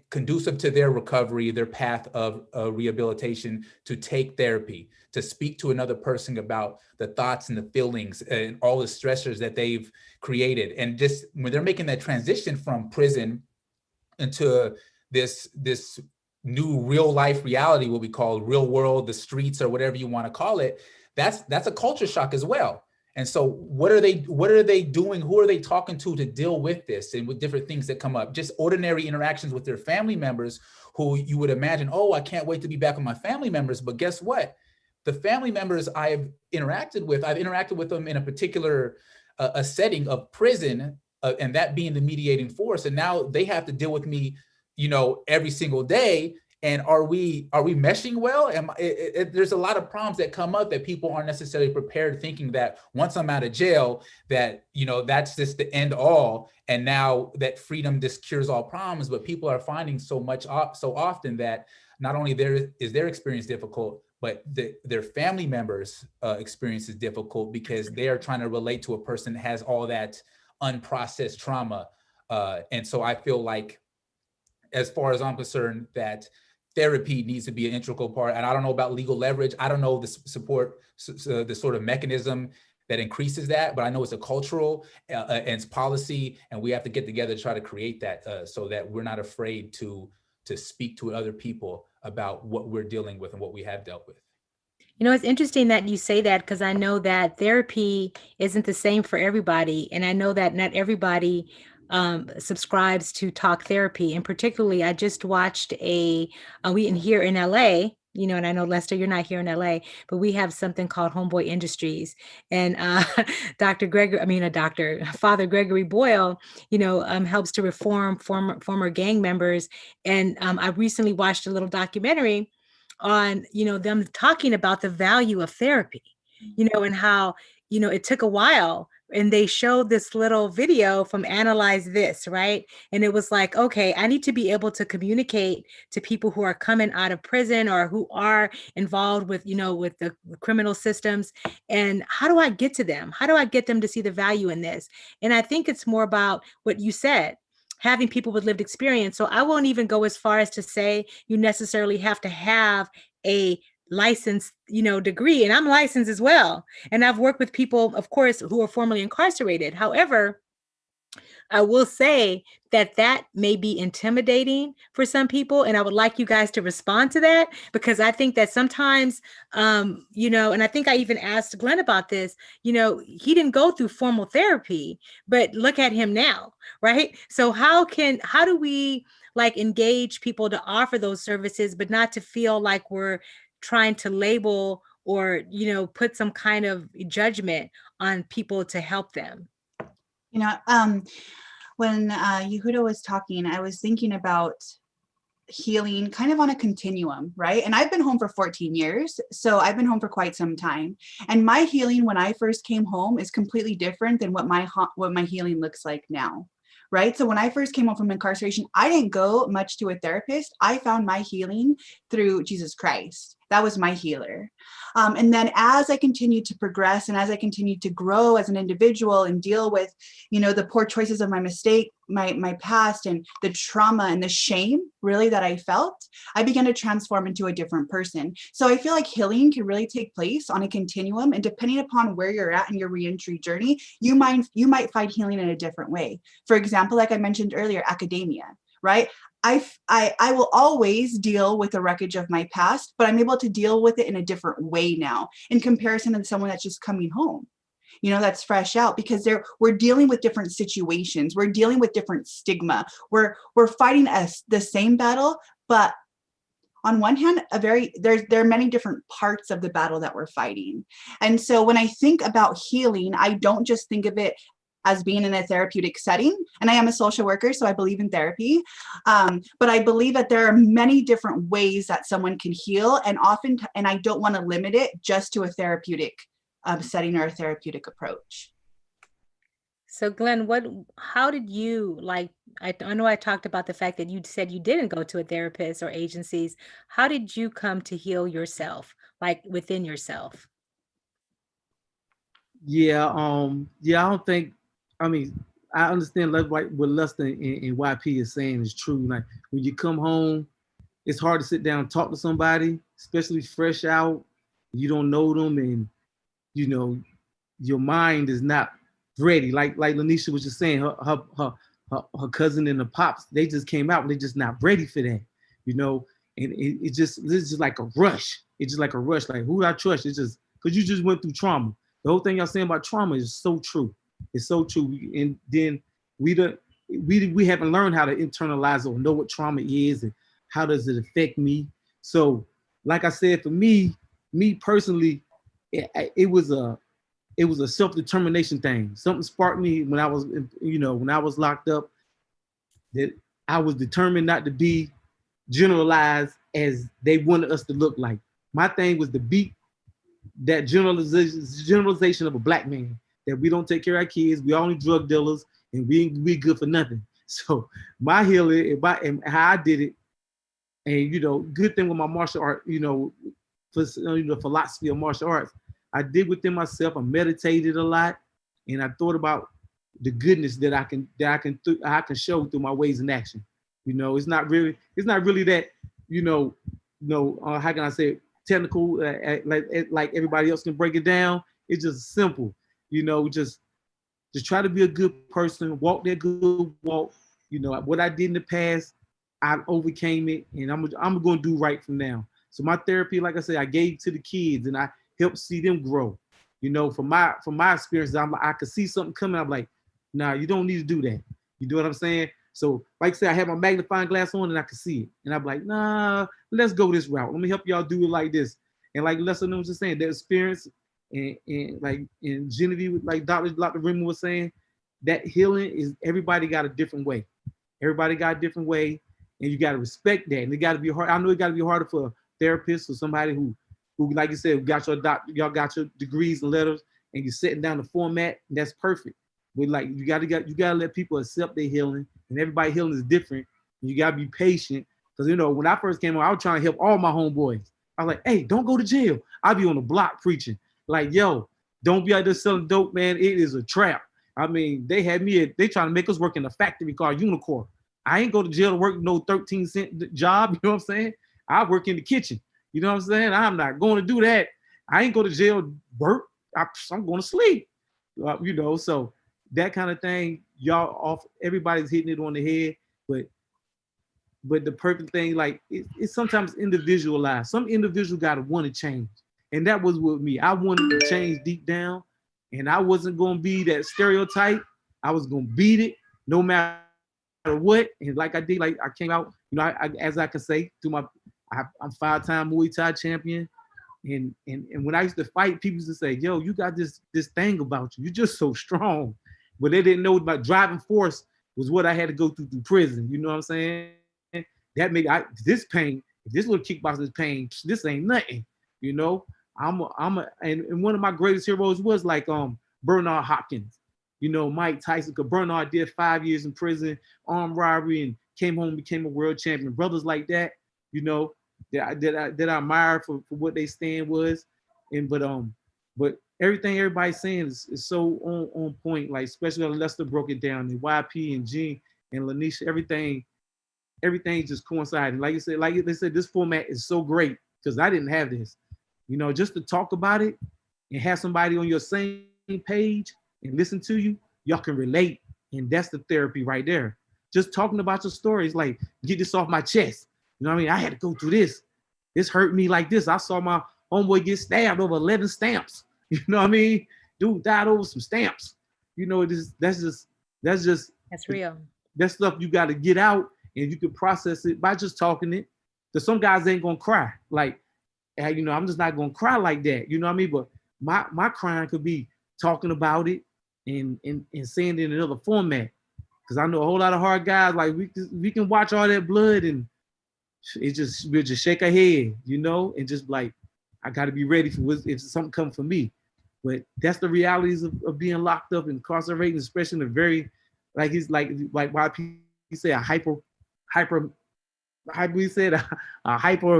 conducive to their recovery, their path of rehabilitation, to take therapy, to speak to another person about the thoughts and the feelings and all the stressors that they've created. And just when they're making that transition from prison into this new real life reality, what we call real world, the streets, or whatever you want to call it, that's a culture shock as well. And so what are they doing? Who are they talking to deal with this and with different things that come up? Just ordinary interactions with their family members, who you would imagine, oh, I can't wait to be back with my family members. But guess what? The family members I've interacted with them in a particular a setting of prison, and that being the mediating force. And now they have to deal with me, every single day. And are we meshing well? There's a lot of problems that come up that people aren't necessarily prepared, thinking that once I'm out of jail, that, that's just the end all. And now that freedom just cures all problems. But people are finding so often that not only is their experience difficult, but their family members' experience is difficult, because they are trying to relate to a person that has all that unprocessed trauma. And so I feel like, as far as I'm concerned, that therapy needs to be an integral part. And I don't know about legal leverage. I don't know the sort of mechanism that increases that, but I know it's a cultural and it's policy, and we have to get together to try to create that so that we're not afraid to speak to other people about what we're dealing with and what we have dealt with. It's interesting that you say that, because I know that therapy isn't the same for everybody. And I know that not everybody subscribes to talk therapy. And particularly, I just watched we in here in LA, and I know, Lester, you're not here in LA, but we have something called Homeboy Industries. And Father Gregory Boyle, helps to reform former gang members. And I recently watched a little documentary on, them talking about the value of therapy, and how, it took a while. And they showed this little video from Analyze This, right? And it was like, okay, I need to be able to communicate to people who are coming out of prison or who are involved with, with the criminal systems. And how do I get to them? How do I get them to see the value in this? And I think it's more about what you said, having people with lived experience. So I won't even go as far as to say you necessarily have to have a licensed, degree. And I'm licensed as well. And I've worked with people, of course, who are formerly incarcerated. However, I will say that may be intimidating for some people. And I would like you guys to respond to that, because I think that sometimes, and I think I even asked Glenn about this, he didn't go through formal therapy, but look at him now, right? So how do we engage people to offer those services, but not to feel like we're trying to label or, put some kind of judgment on people to help them? When Yehuda was talking, I was thinking about healing kind of on a continuum, right? And I've been home for 14 years, so I've been home for quite some time. And my healing when I first came home is completely different than what my healing looks like now, right? So when I first came home from incarceration, I didn't go much to a therapist. I found my healing through Jesus Christ. That was my healer. And then as I continued to progress and as I continued to grow as an individual and deal with, the poor choices of my mistake, my past, and the trauma and the shame really that I felt, I began to transform into a different person. So I feel like healing can really take place on a continuum, and depending upon where you're at in your reentry journey, you might find healing in a different way. For example, like I mentioned earlier, academia, right? I will always deal with the wreckage of my past, but I'm able to deal with it in a different way now in comparison to someone that's just coming home, that's fresh out, because we're dealing with different situations. We're dealing with different stigma. We're fighting the same battle, but on one hand, there are many different parts of the battle that we're fighting. And so when I think about healing, I don't just think of it as being in a therapeutic setting. And I am a social worker, so I believe in therapy. But I believe that there are many different ways that someone can heal, and I don't want to limit it just to a therapeutic setting or a therapeutic approach. So Glenn, how did you, I know I talked about the fact that you said you didn't go to a therapist or agencies. How did you come to heal yourself, within yourself? Yeah, I understand what Lester and YP is saying is true. Like when you come home, it's hard to sit down and talk to somebody, especially fresh out. You don't know them, and your mind is not ready. Like Lanisha was just saying, her cousin and the pops, they just came out and they're just not ready for that, And it's just like a rush. It's just like a rush. Like, who do I trust? It's just because you just went through trauma. The whole thing y'all saying about trauma is so true. It's so true. And then we haven't learned how to internalize or know what trauma is and how does it affect me. So, like I said, for me personally, it was a self-determination thing. Something sparked me when I was locked up, that I was determined not to be generalized as they wanted us to look like. My thing was to beat that generalization of a black man, that we don't take care of our kids, we only drug dealers, and we good for nothing. So my healing and how I did it, and good thing with my martial art, philosophy of martial arts, I did within myself. I meditated a lot, and I thought about the goodness that I can show through my ways in action. It's not really that, how can I say it, technical, like everybody else can break it down. It's just simple, just try to be a good person, walk that good walk. What I did in the past, I overcame it, and I'm going to do right from now. So my therapy, like I said, I gave to the kids, and I helped see them grow. From my experience, I could see something coming. I'm like, nah, you don't need to do that. You know what I'm saying? So, like I said, I had my magnifying glass on and I could see it. And I'm like, nah, let's go this route. Let me help y'all do it like this. And like Lester was just saying, that experience and Genevieve, like Dr. Rimmer was saying, that healing is, everybody got a different way. Everybody got a different way, and you got to respect that. And it got to be hard. I know it got to be harder for a therapist or somebody who, like you said, y'all got your degrees and letters, and you're sitting down the format, and that's perfect. But like you gotta let people accept their healing, and everybody healing is different. And you gotta be patient, because when I first came on, I was trying to help all my homeboys. I was like, hey, don't go to jail. I'll be on the block preaching, like, yo, don't be out there selling dope, man. It is a trap. I mean, they trying to make us work in a factory called Unicorn. I ain't go to jail to work no 13-cent job. You know what I'm saying? I work in the kitchen. You know what I'm saying? I'm not going to do that. I ain't go to jail work. I'm going to sleep. So that kind of thing, everybody's hitting it on the head, but the perfect thing, like it's sometimes individualized. Some individual got to want to change. And that was with me. I wanted to change deep down, and I wasn't going to be that stereotype. I was going to beat it no matter what. And like I did, like I came out, as I can say, I'm 5-time Muay Thai champion. And when I used to fight, people used to say, yo, you got this thing about you. You're just so strong. But they didn't know about driving force was what I had to go through prison. You know what I'm saying? That made this pain, if this little kickboxing pain, this ain't nothing. And one of my greatest heroes was like Bernard Hopkins. You know, Mike Tyson, Bernard did 5 years in prison, armed robbery, and came home, became a world champion. Brothers like that, you know, that I admire for what they stand was. And but everything everybody's saying is so on point, like especially when Lester broke it down, and YP and Gene and Lanisha, everything just coincided. Like you said, like they said, this format is so great because I didn't have this. You know, just to talk about it and have somebody on your same page and listen to you, y'all can relate. And that's the therapy right there. Just talking about your stories, like get this off my chest. You know what I mean? I had to go through this. This hurt me like this. I saw my homeboy get stabbed over 11 stamps. You know what I mean? Dude died over some stamps. You know, that's real. That stuff you got to get out, and you can process it by just talking it. Because some guys ain't gonna cry. Like, you know, I'm just not gonna cry like that. You know what I mean? But my crying could be talking about it and saying it in another format. Because I know a whole lot of hard guys, like we can watch all that blood and we'll just shake our head, you know, and just like, I got to be ready for if something comes for me. But that's the realities of being locked up and incarcerated, especially in a very, like he's like YP say, a hyper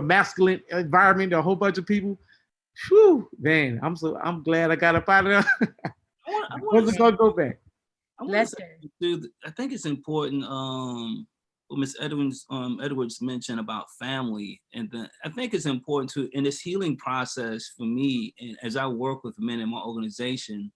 masculine environment, a whole bunch of people. Whew, man, I'm glad I got up out of there. I wasn't gonna go back. Lester, I think it's important. What Ms. Edwards mentioned about family, and I think it's important to in this healing process for me, and as I work with men in my organization,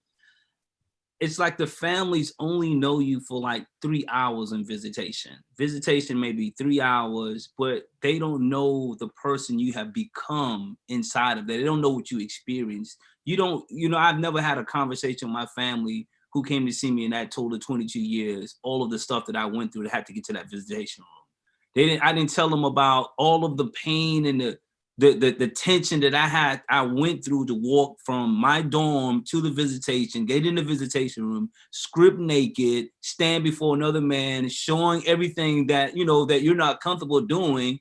it's like the families only know you for like 3 hours in visitation. Visitation may be 3 hours, but they don't know the person you have become inside of that. They don't know what you experienced. I've never had a conversation with my family who came to see me in that total of 22 years, all of the stuff that I went through to have to get to that visitation room. I didn't tell them about all of the pain and the tension that I went through to walk from my dorm to the visitation, get in the visitation room, strip naked, stand before another man, showing everything that, that you're not comfortable doing,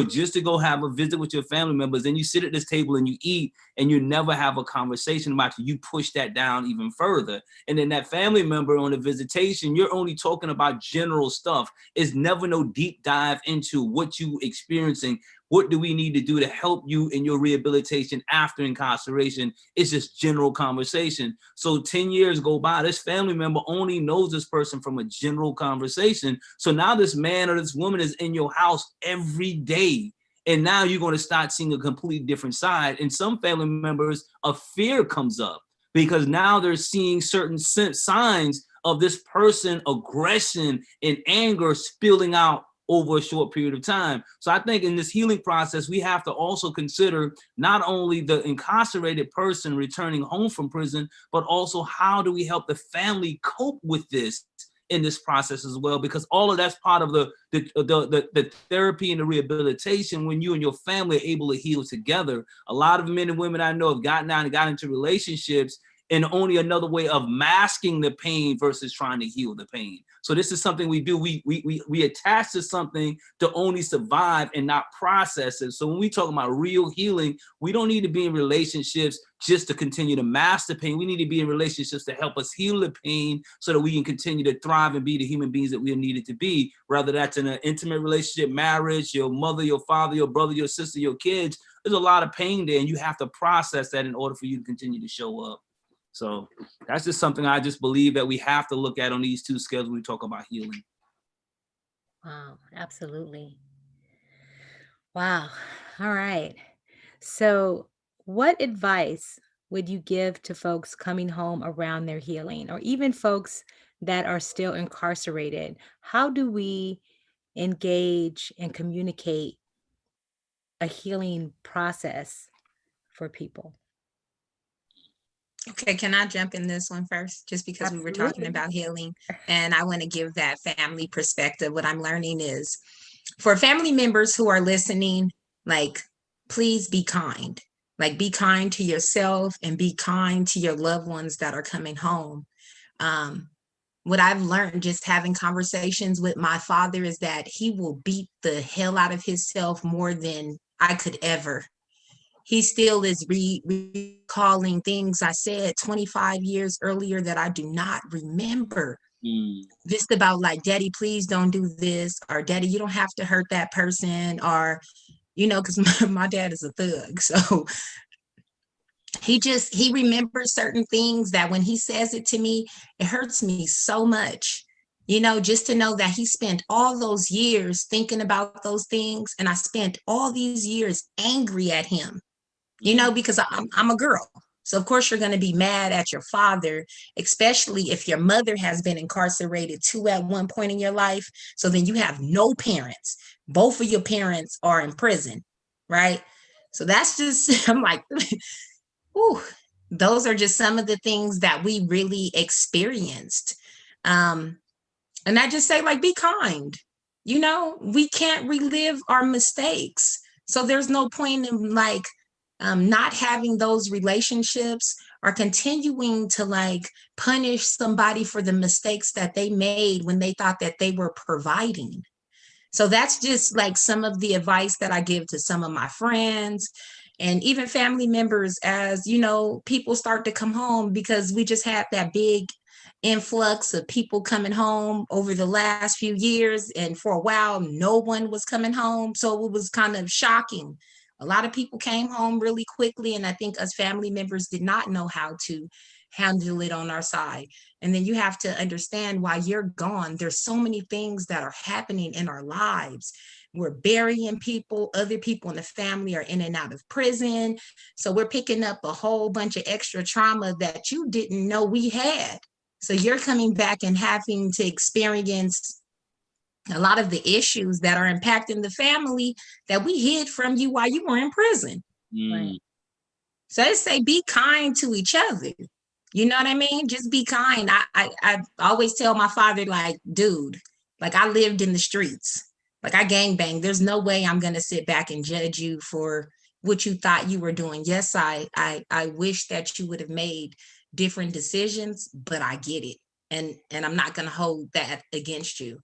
just to go have a visit with your family members. Then you sit at this table and you eat and you never have a conversation about it. You push that down even further. And then that family member on the visitation, you're only talking about general stuff. It's never no deep dive into what you experiencing. What do we need to do to help you in your rehabilitation after incarceration? It's just general conversation. So 10 years go by, this family member only knows this person from a general conversation. So now this man or this woman is in your house every day. And now you're going to start seeing a completely different side. And some family members, a fear comes up because now they're seeing certain signs of this person aggression and anger spilling out over a short period of time. So I think in this healing process, we have to also consider not only the incarcerated person returning home from prison, but also how do we help the family cope with this in this process as well, because all of that's part of the therapy and the rehabilitation when you and your family are able to heal together. A lot of men and women I know have gotten out and got into relationships and only another way of masking the pain versus trying to heal the pain. So this is something we do. We attach to something to only survive and not process it. So when we talk about real healing, we don't need to be in relationships just to continue to mask the pain. We need to be in relationships to help us heal the pain so that we can continue to thrive and be the human beings that we are needed to be, whether that's in an intimate relationship, marriage, your mother, your father, your brother, your sister, your kids. There's a lot of pain there, and you have to process that in order for you to continue to show up. So that's just something I just believe that we have to look at on these two scales when we talk about healing. Wow, absolutely. Wow. All right. So what advice would you give to folks coming home around their healing, or even folks that are still incarcerated? How do we engage and communicate a healing process for people? Okay, can I jump in this one first? Just because we were talking about healing, and I want to give that family perspective. What I'm learning is for family members who are listening, like, please be kind. Like, be kind to yourself and be kind to your loved ones that are coming home. What I've learned just having conversations with my father is that he will beat the hell out of himself more than I could ever. he still is recalling things I said 25 years earlier that I do not remember. Just about like, Daddy, please don't do this, or Daddy, you don't have to hurt that person, or, you know, because my dad is a thug. So he remembers certain things that when he says it to me, it hurts me so much. You know, just to know that he spent all those years thinking about those things, and I spent all these years angry at him, you know, because I'm a girl. So of course you're going to be mad at your father, especially if your mother has been incarcerated too at one point in your life. So then you have no parents. Both of your parents are in prison, right? So that's just, I'm like, whew, those are just some of the things that we really experienced. And I just say, like, be kind. You know, we can't relive our mistakes. So there's no point in like not having those relationships, or continuing to like punish somebody for the mistakes that they made when they thought that they were providing. So that's just like some of the advice that I give to some of my friends and even family members, as you know, people start to come home, because we just had that big influx of people coming home over the last few years. And for a while, no one was coming home. So it was kind of shocking. A lot of people came home really quickly. And I think us family members did not know how to handle it on our side. And then you have to understand, while you're gone, there's so many things that are happening in our lives. We're burying people, other people in the family are in and out of prison. So we're picking up a whole bunch of extra trauma that you didn't know we had. So you're coming back and having to experience a lot of the issues that are impacting the family that we hid from you while you were in prison. Right. So I say, be kind to each other. You know what I mean? Just be kind. I always tell my father, like, dude, like, I lived in the streets. Like, I gangbanged. There's no way I'm going to sit back and judge you for what you thought you were doing. Yes, I wish that you would have made different decisions, but I get it. And I'm not going to hold that against you.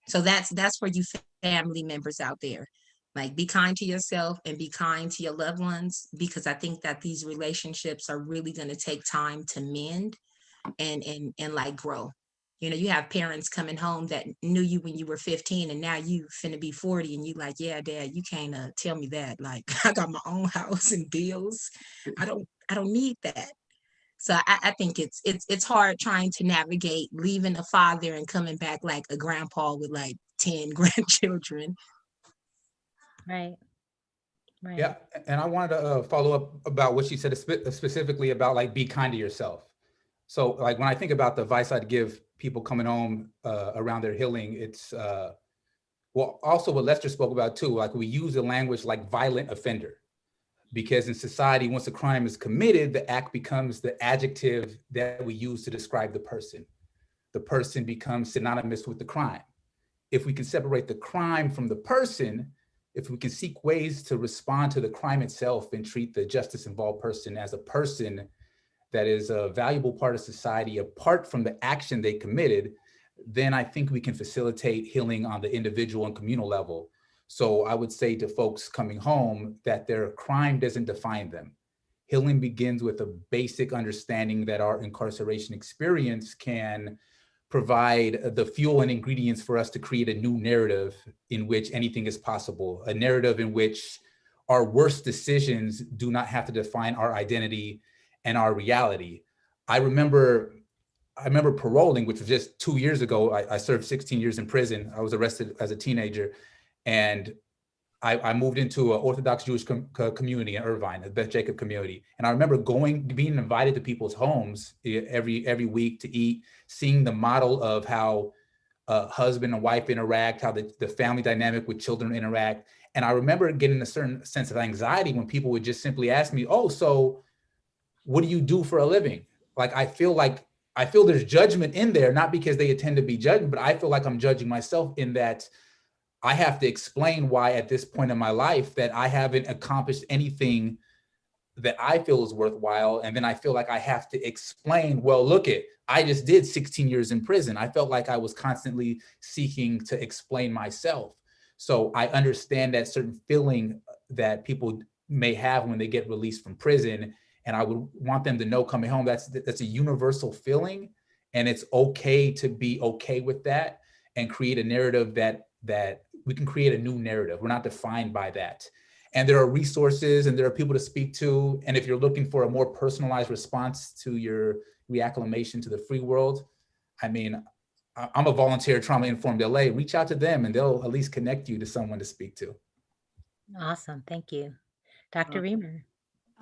So that's for you family members out there. Like, be kind to yourself and be kind to your loved ones, because I think that these relationships are really going to take time to mend and like grow. You know, you have parents coming home that knew you when you were 15, and now you finna be 40, and you like, yeah, Dad, you can't tell me that. Like, I got my own house and bills. I don't need that. So I think it's hard trying to navigate leaving a father and coming back like a grandpa with like 10 grandchildren. Right. Right. Yeah, and I wanted to follow up about what she said specifically about like be kind to yourself. So like when I think about the advice I'd give people coming home around their healing, it's well, also what Lester spoke about too, like we use the language like violent offender, because in society, once a crime is committed, the act becomes the adjective that we use to describe the person. The person becomes synonymous with the crime. If we can separate the crime from the person, if we can seek ways to respond to the crime itself and treat the justice-involved person as a person that is a valuable part of society apart from the action they committed, then I think we can facilitate healing on the individual and communal level. So I would say to folks coming home that their crime doesn't define them. Healing begins with a basic understanding that our incarceration experience can provide the fuel and ingredients for us to create a new narrative in which anything is possible, a narrative in which our worst decisions do not have to define our identity and our reality. I remember paroling, which was just 2 years ago. I served 16 years in prison. I was arrested as a teenager, and I moved into an Orthodox Jewish community in Irvine, the Beth Jacob community. And I remember being invited to people's homes every week to eat, seeing the model of how husband and wife interact, how the family dynamic with children interact. And I remember getting a certain sense of anxiety when people would just simply ask me, oh, so what do you do for a living? Like, I feel there's judgment in there, not because they intend to be judged, but I feel like I'm judging myself in that I have to explain why at this point in my life that I haven't accomplished anything that I feel is worthwhile. And then I feel like I have to explain, well, look I just did 16 years in prison. I felt like I was constantly seeking to explain myself. So I understand that certain feeling that people may have when they get released from prison. And I would want them to know coming home, that's a universal feeling, and it's okay to be okay with that, and create a narrative that we can create a new narrative. We're not defined by that. And there are resources and there are people to speak to. And if you're looking for a more personalized response to your reacclimation to the free world, I mean, I'm a volunteer Trauma Informed LA. Reach out to them and they'll at least connect you to someone to speak to. Awesome. Thank you. Dr. Reamer.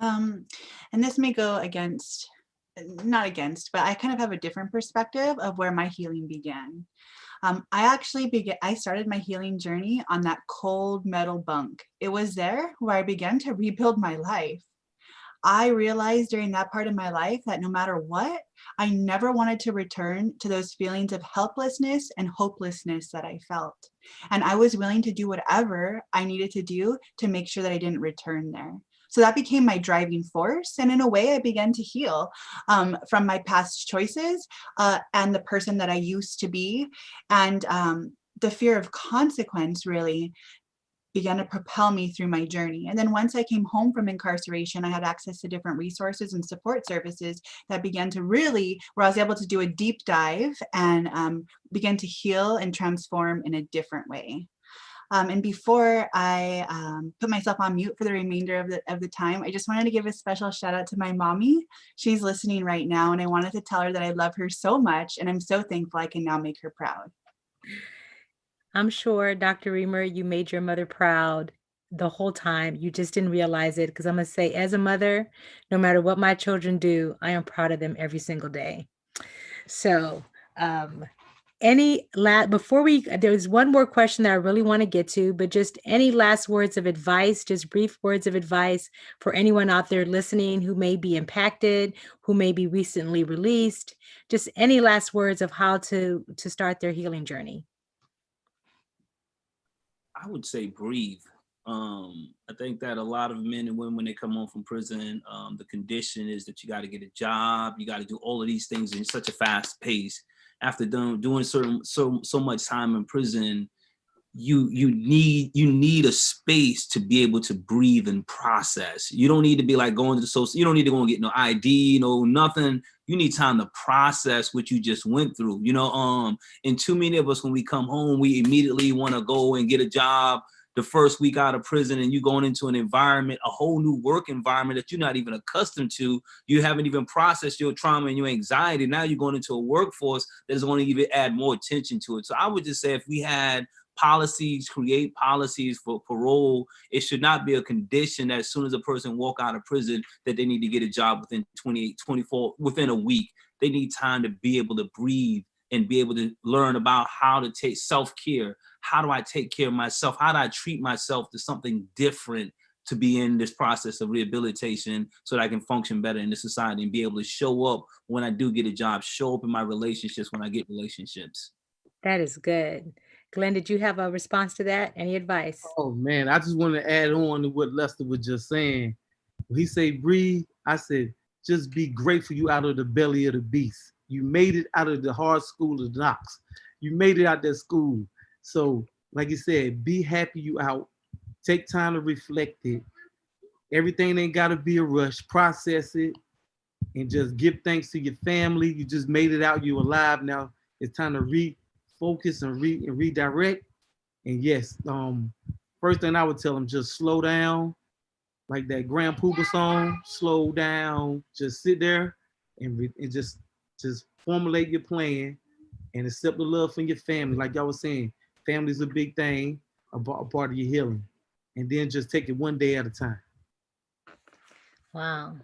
And this may go against, not against, but I kind of have a different perspective of where my healing began. I started my healing journey on that cold metal bunk. It was there where I began to rebuild my life. I realized during that part of my life that no matter what, I never wanted to return to those feelings of helplessness and hopelessness that I felt. And I was willing to do whatever I needed to do to make sure that I didn't return there. So that became my driving force. And in a way, I began to heal from my past choices and the person that I used to be. And the fear of consequence really began to propel me through my journey. And then once I came home from incarceration, I had access to different resources and support services that began to really, where I was able to do a deep dive and begin to heal and transform in a different way. And before I put myself on mute for the remainder of the time, I just wanted to give a special shout out to my mommy. She's listening right now, and I wanted to tell her that I love her so much, and I'm so thankful I can now make her proud. I'm sure, Dr. Reamer, you made your mother proud the whole time. You just didn't realize it, because I'm going to say, as a mother, no matter what my children do, I am proud of them every single day. So, there's one more question that I really want to get to, but just any last words of advice, just brief words of advice for anyone out there listening who may be impacted, who may be recently released, just any last words of how to start their healing journey. I would say breathe. I think that a lot of men and women, when they come home from prison, the condition is that you got to get a job, you got to do all of these things in such a fast pace. After doing so much time in prison, you need a space to be able to breathe and process. You don't need to be like going to the social. You don't need to go and get no ID, no nothing. You need time to process what you just went through. And too many of us, when we come home, we immediately want to go and get a job the first week out of prison, and you going into an environment, a whole new work environment that you're not even accustomed to. You haven't even processed your trauma and your anxiety. Now you're going into a workforce that's going to even add more attention to it. So I would just say, if we had policies, create policies for parole, it should not be a condition that as soon as a person walk out of prison that they need to get a job within 28, 24, within a week. They need time to be able to breathe and be able to learn about how to take self-care. How do I take care of myself? How do I treat myself to something different to be in this process of rehabilitation so that I can function better in the society and be able to show up when I do get a job, show up in my relationships when I get relationships. That is good. Glenn, did you have a response to that? Any advice? Oh man, I just want to add on to what Lester was just saying. When he said breathe, I said, just be grateful you out of the belly of the beast. You made it out of the hard school of knocks. You made it out that school. So like you said, be happy you out. Take time to reflect it. Everything ain't gotta be a rush. Process it and just give thanks to your family. You just made it out, you're alive now. It's time to refocus and redirect. And yes, first thing I would tell them, just slow down. Like that Grand Pooba song, slow down, just sit there and just formulate your plan and accept the love from your family. Like y'all was saying, family's a big thing, a part of your healing. And then just take it one day at a time. Wow.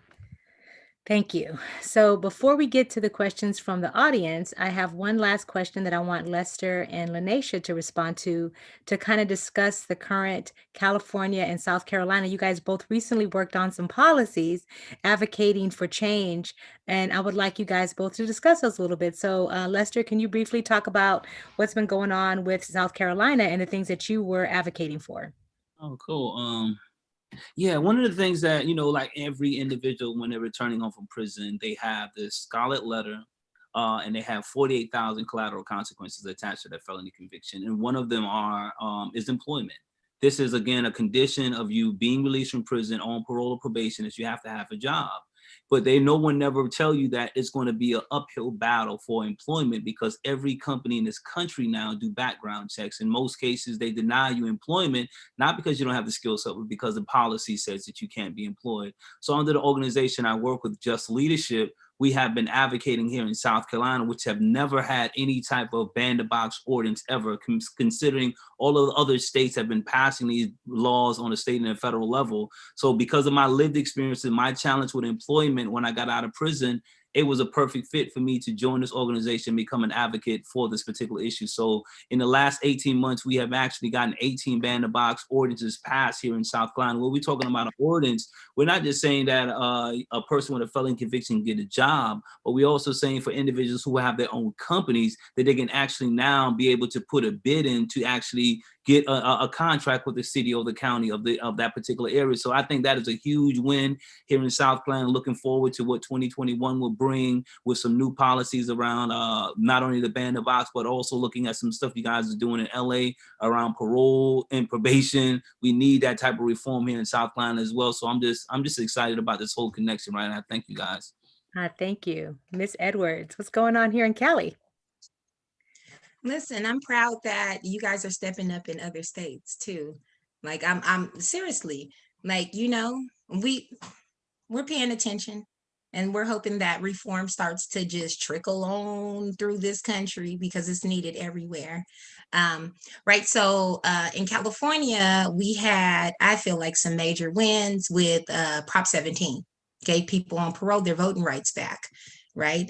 Thank you. So before we get to the questions from the audience, I have one last question that I want Lester and Lanesha to respond to kind of discuss the current California and South Carolina. You guys both recently worked on some policies advocating for change, and I would like you guys both to discuss those a little bit. So Lester, can you briefly talk about what's been going on with South Carolina and the things that you were advocating for? Oh, cool. Yeah, one of the things that, like every individual, when they're returning home from prison, they have this scarlet letter and they have 48,000 collateral consequences attached to their felony conviction. And one of them is employment. This is, again, a condition of you being released from prison on parole or probation is you have to have a job. But no one never tell you that it's going to be an uphill battle for employment, because every company in this country now do background checks. In most cases, they deny you employment, not because you don't have the skill set, but because the policy says that you can't be employed. So under the organization I work with, Just Leadership, we have been advocating here in South Carolina, which have never had any type of ban-the-box ordinance ever, considering all of the other states have been passing these laws on a state and a federal level. So because of my lived experience and my challenge with employment when I got out of prison, it was a perfect fit for me to join this organization and become an advocate for this particular issue. So in the last 18 months, we have actually gotten 18 ban-the-box ordinances passed here in South Carolina. When we're talking about an ordinance, we're not just saying that a person with a felony conviction can get a job, but we're also saying for individuals who have their own companies that they can actually now be able to put a bid in to actually get a contract with the city or the county of that particular area. So I think that is a huge win here in South Carolina. Looking forward to what 2021 will bring with some new policies around not only the ban-the-box, but also looking at some stuff you guys are doing in LA around parole and probation. We need that type of reform here in South Carolina as well. So I'm just excited about this whole connection right now. Thank you guys. Thank you. Miss Edwards, what's going on here in Cali? Listen, I'm proud that you guys are stepping up in other states too. Like I'm seriously, like, you know, we're paying attention, and we're hoping that reform starts to just trickle on through this country because it's needed everywhere. Right. So in California, we had, I feel like, some major wins with Prop 17, gave people on parole their voting rights back. Right.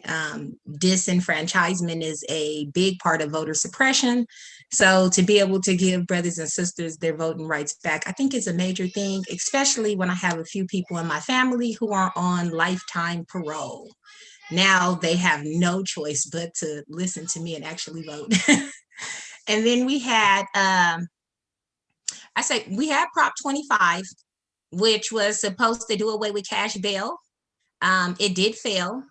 Disenfranchisement is a big part of voter suppression. So to be able to give brothers and sisters their voting rights back, I think is a major thing, especially when I have a few people in my family who are on lifetime parole. Now they have no choice but to listen to me and actually vote. And then we had, we had Prop 25, which was supposed to do away with cash bail. It did fail.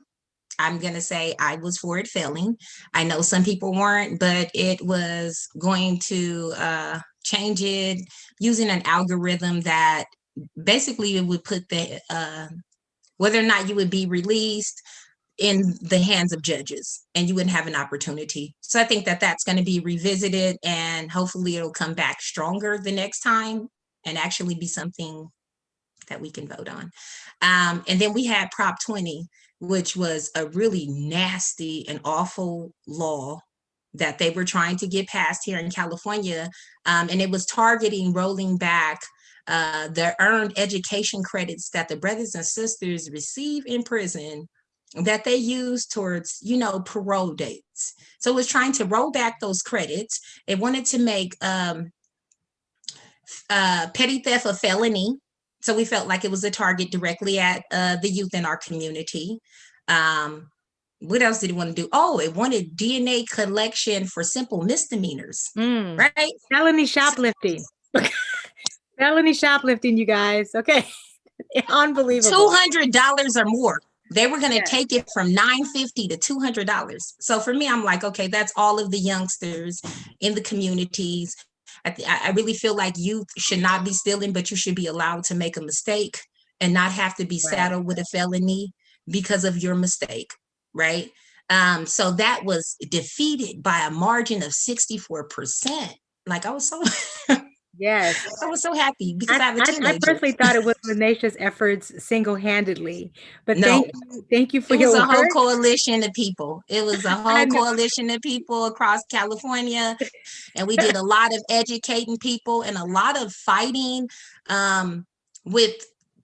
I'm going to say I was for it failing. I know some people weren't, but it was going to change it using an algorithm that basically it would put the whether or not you would be released in the hands of judges, and you wouldn't have an opportunity. So I think that that's going to be revisited, and hopefully it'll come back stronger the next time and actually be something that we can vote on. And then we had Prop 20, which was a really nasty and awful law that they were trying to get passed here in California. And it was targeting rolling back the earned education credits that the brothers and sisters receive in prison that they use towards, you know, parole dates. So it was trying to roll back those credits. It wanted to make petty theft a felony. So we felt like it was a target directly at the youth in our community. What else did it want to do? Oh, it wanted DNA collection for simple misdemeanors, right? Felony shoplifting. Felony shoplifting, you guys. Okay. Unbelievable. $200 or more. They were going to take it from $950 to $200. So for me, I'm like, okay, that's all of the youngsters in the communities. I really feel like youth should not be stealing, but you should be allowed to make a mistake and not have to be saddled with a felony because of your mistake, right? So that was defeated by a margin of 64%. Like I was so yes, I was so happy because I have a teenager. I personally thought it was Lanatia's efforts single-handedly, but no, thank you for your work. It was a whole work. coalition of people. It was a whole coalition of people across California, and we did a lot of educating people and a lot of fighting with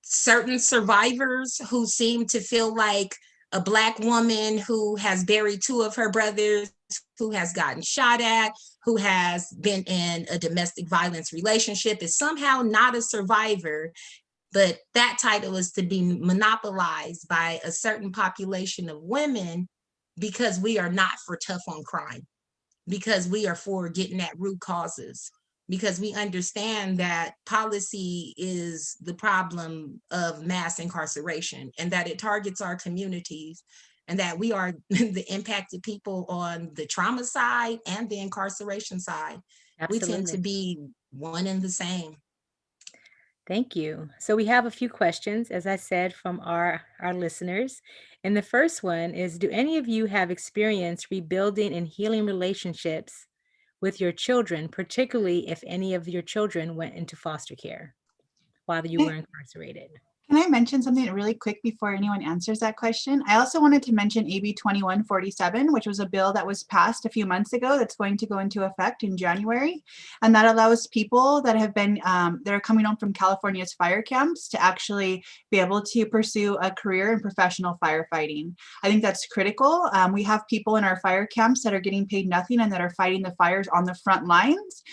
certain survivors who seem to feel like a Black woman who has buried two of her brothers, who has gotten shot at, who has been in a domestic violence relationship is somehow not a survivor, but that title is to be monopolized by a certain population of women because we are not for tough on crime, because we are for getting at root causes, because we understand that policy is the problem of mass incarceration and that it targets our communities, and that we are the impacted people on the trauma side and the incarceration side. We tend to Absolutely. be one and the same. Thank you. So we have a few questions, as I said, from our listeners. And the first one is, do any of you have experience rebuilding and healing relationships with your children, particularly if any of your children went into foster care while you were incarcerated? Can I mention something really quick before anyone answers that question? I also wanted to mention AB 2147, which was a bill that was passed a few months ago that's going to go into effect in January. And that allows people that have been, that are coming home from California's fire camps to actually be able to pursue a career in professional firefighting. I think that's critical. We have people in our fire camps that are getting paid nothing and that are fighting the fires on the front lines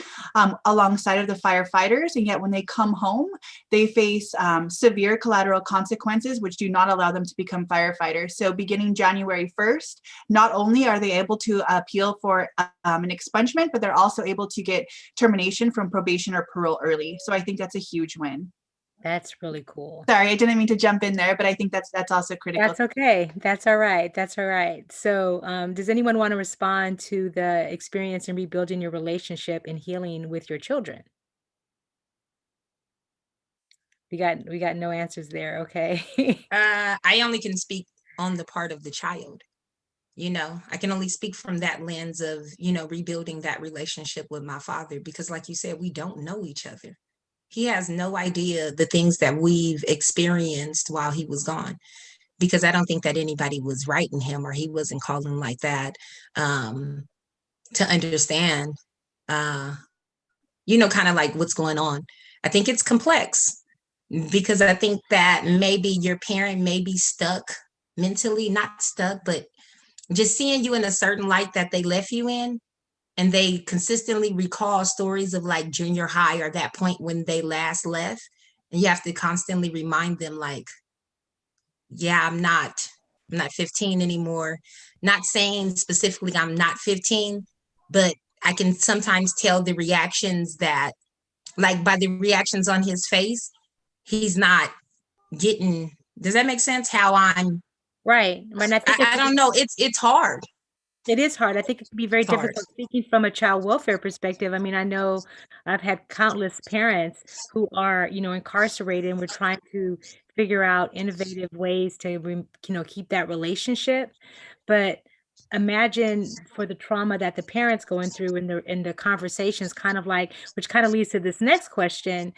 alongside of the firefighters. And yet when they come home, they face severe collateral consequences, which do not allow them to become firefighters. So beginning January 1st, not only are they able to appeal for an expungement, but they're also able to get termination from probation or parole early. So I think that's a huge win. That's really cool. Sorry, I didn't mean to jump in there, but I think that's also critical. That's okay. That's all right. That's all right. So does anyone want to respond to the experience in rebuilding your relationship and healing with your children? We got no answers there. Okay. I only can speak on the part of the child. I can only speak from that lens of, rebuilding that relationship with my father, because like you said, we don't know each other. He has no idea the things that we've experienced while he was gone, because I don't think that anybody was writing him or he wasn't calling like that to understand, kind of like what's going on. I think it's complex, because I think that maybe your parent may be stuck mentally, not stuck, but just seeing you in a certain light that they left you in, and they consistently recall stories of like junior high or that point when they last left, and you have to constantly remind them like, yeah, I'm not 15 anymore. Not saying specifically I'm not 15, but I can sometimes tell the reactions that, like by the reactions on his face, he's not getting, does that make sense? How I'm Right. And I think I don't know. It's hard. It is hard. I think it can be very It's hard. difficult speaking from a child welfare perspective. I mean, I know I've had countless parents who are, incarcerated, and we're trying to figure out innovative ways to, keep that relationship. But imagine for the trauma that the parents going through in the conversations, kind of like, which kind of leads to this next question,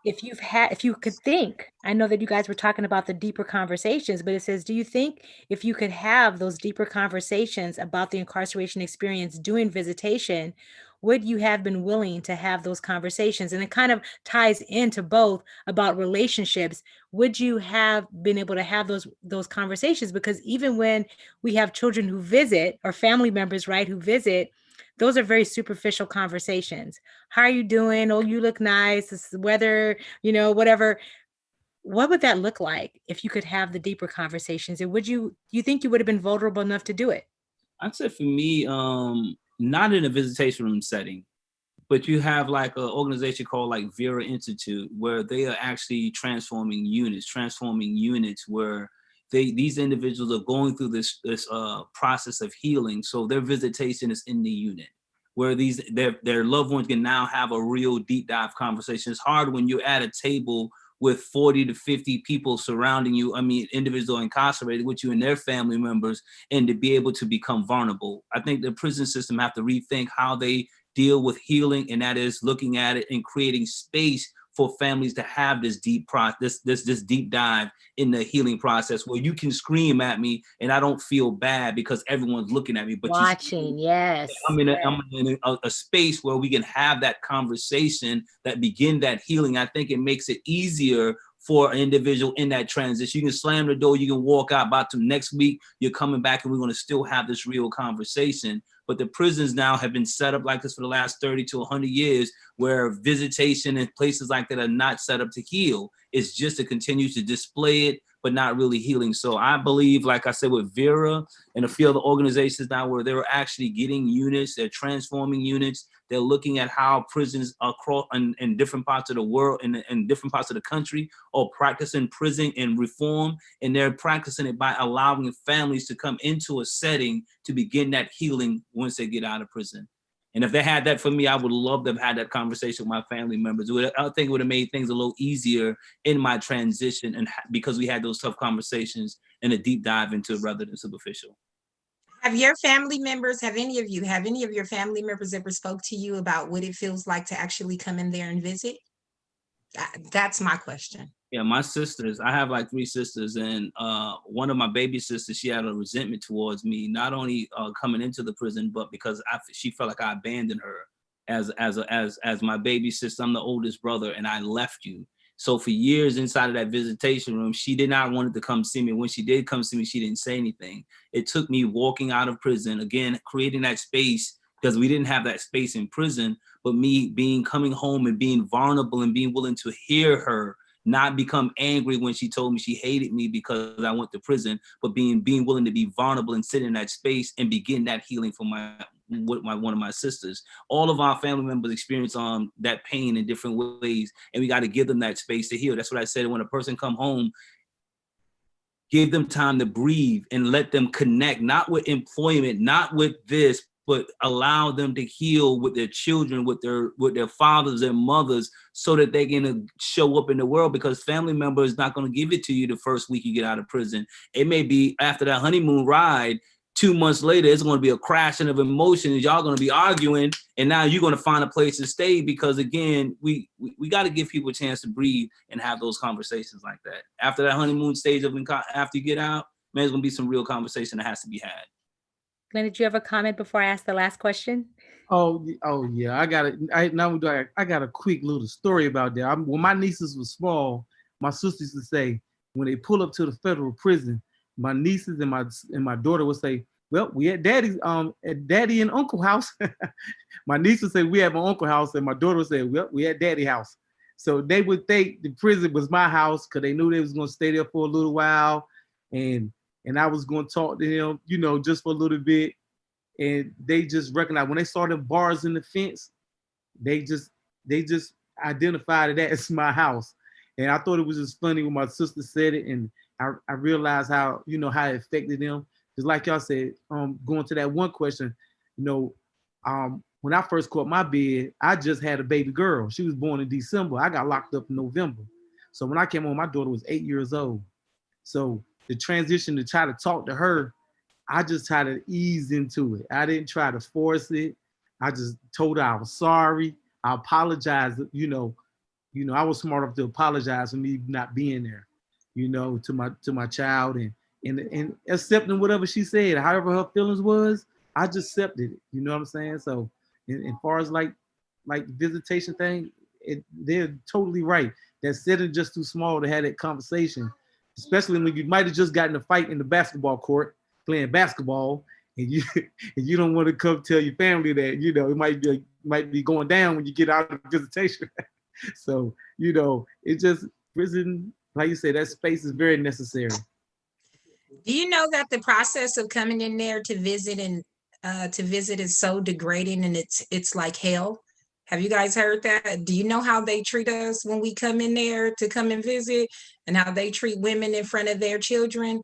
if you could think, I know that you guys were talking about the deeper conversations, but it says, do you think if you could have those deeper conversations about the incarceration experience doing visitation, would you have been willing to have those conversations? And it kind of ties into both about relationships. Would you have been able to have those conversations? Because even when we have children who visit, or family members, right, who visit, those are very superficial conversations. How are you doing? Oh, you look nice. This is the weather, whatever. What would that look like if you could have the deeper conversations? And do you think you would have been vulnerable enough to do it? I'd say for me, not in a visitation room setting, but you have like an organization called like Vera Institute, where they are actually transforming units where these individuals are going through this process of healing. So their visitation is in the unit, where their loved ones can now have a real deep dive conversation. It's hard when you're at a table with 40 to 50 people surrounding you. I mean, individuals incarcerated with you and their family members, and to be able to become vulnerable. I think the prison system have to rethink how they deal with healing, and that is looking at it and creating space for families to have this deep process, this deep dive in the healing process, where you can scream at me and I don't feel bad because everyone's looking at me. But Watching, yes. I'm in a space where we can have that conversation that begin that healing. I think it makes it easier for an individual in that transition. You can slam the door, you can walk out. About to next week, you're coming back and we're going to still have this real conversation. But the prisons now have been set up like this for the last 30 to 100 years, where visitation and places like that are not set up to heal. It's just to continue to display it, but not really healing. So I believe, like I said, with Vera and a few other organizations now, where they're actually getting units, they're transforming units. They're looking at how prisons across in different parts of the world, in different parts of the country, are practicing prison and reform. And they're practicing it by allowing families to come into a setting to begin that healing once they get out of prison. And if they had that for me, I would love to have had that conversation with my family members. I think it would have made things a little easier in my transition, and because we had those tough conversations and a deep dive into it rather than superficial. Have any of your family members ever spoke to you about what it feels like to actually come in there and visit? That's my question. Yeah, my sisters, I have like 3 sisters, and one of my baby sisters, she had a resentment towards me, not only coming into the prison, but because she felt like I abandoned her as my baby sister. I'm the oldest brother, and I left you. So for years inside of that visitation room, she did not want to come see me. When she did come see me, she didn't say anything. It took me walking out of prison, again, creating that space, because we didn't have that space in prison, but me coming home and being vulnerable and being willing to hear her, not become angry when she told me she hated me because I went to prison, but being willing to be vulnerable and sit in that space and begin that healing for one of my sisters. All of our family members experience that pain in different ways, and we got to give them that space to heal. That's what I said. When a person come home, give them time to breathe and let them connect, not with employment, not with this, but allow them to heal with their children, with their fathers and mothers, so that they can show up in the world, because family member is not going to give it to you the first week you get out of prison. It may be after that honeymoon ride, 2 months later, it's going to be a crashing of emotions. Y'all going to be arguing, and now you're going to find a place to stay, because again, we got to give people a chance to breathe and have those conversations like that. After that honeymoon stage after you get out, man, there's going to be some real conversation that has to be had. Glenn, did you have a comment before I ask the last question? Oh yeah, I got it. I got a quick little story about that. When my nieces were small, my sisters used to say, when they pull up to the federal prison, my nieces and my daughter would say, "Well, we at Daddy's at Daddy and Uncle house." My niece would say, "We at my Uncle house," and my daughter would say, "Well, we at Daddy house." So they would think the prison was my house, because they knew they was gonna stay there for a little while, and I was gonna talk to him, just for a little bit. And they just recognized when they saw the bars in the fence, they just identified that as my house. And I thought it was just funny when my sister said it, and I realized how how it affected them. Just like y'all said, going to that one question, when I first caught my bed, I just had a baby girl. She was born in December. I got locked up in November. So when I came home, my daughter was 8 years old. So the transition to try to talk to her, I just tried to ease into it. I didn't try to force it. I just told her I was sorry. I apologized. I was smart enough to apologize for me not being there, to my child, and accepting whatever she said, however her feelings was. I just accepted it. You know what I'm saying? So, as far as like the visitation thing, they're totally right. That setting just too small to have that conversation, especially when you might have just gotten a fight in the basketball court playing basketball, and you don't want to come tell your family that it might be going down when you get out of visitation. So it just, prison, like you said, that space is very necessary. Do you know that the process of coming in there to visit is so degrading, and it's like hell? Have you guys heard that? Do you know how they treat us when we come in there to come and visit, and how they treat women in front of their children?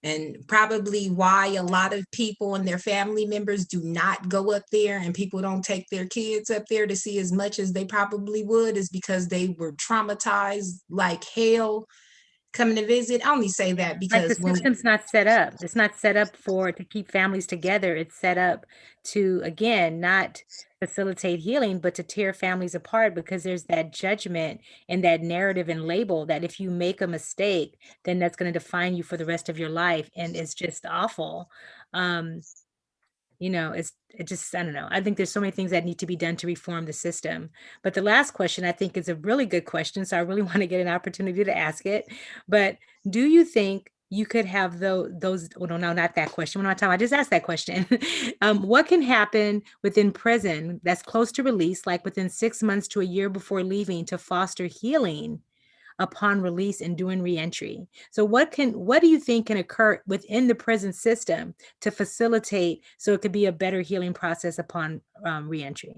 And probably why a lot of people and their family members do not go up there, and people don't take their kids up there to see as much as they probably would, is because they were traumatized like hell coming to visit. I only say that because the system's not set up. It's not set up to keep families together. It's set up to, again, not facilitate healing, but to tear families apart, because there's that judgment and that narrative and label that if you make a mistake, then that's going to define you for the rest of your life. And it's just awful. It just, I don't know. I think there's so many things that need to be done to reform the system. But the last question, I think, is a really good question. So I really want to get an opportunity to ask it. But do you think you could have those, well, no, not that question. One more time, I just asked that question. What can happen within prison that's close to release, like within 6 months to a year before leaving, to foster healing upon release and doing reentry? So what do you think can occur within the prison system to facilitate so it could be a better healing process upon reentry?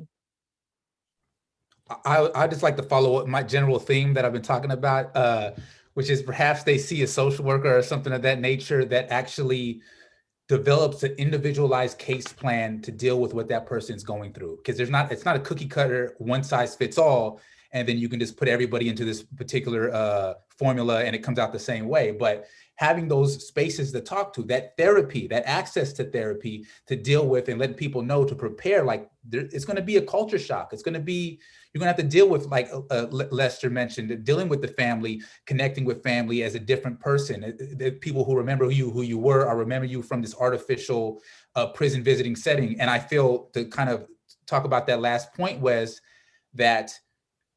I just like to follow up my general theme that I've been talking about, which is perhaps they see a social worker or something of that nature that actually develops an individualized case plan to deal with what that person is going through. Because it's not a cookie cutter, one size fits all, and then you can just put everybody into this particular formula and it comes out the same way. But having those spaces to talk to, that therapy, that access to therapy to deal with and let people know to prepare, like it's going to be a culture shock. It's going to be, you're going to have to deal with, like Lester mentioned, dealing with the family, connecting with family as a different person. The people who remember who you were or remember you from this artificial prison visiting setting. And I feel, to kind of talk about that last point, was that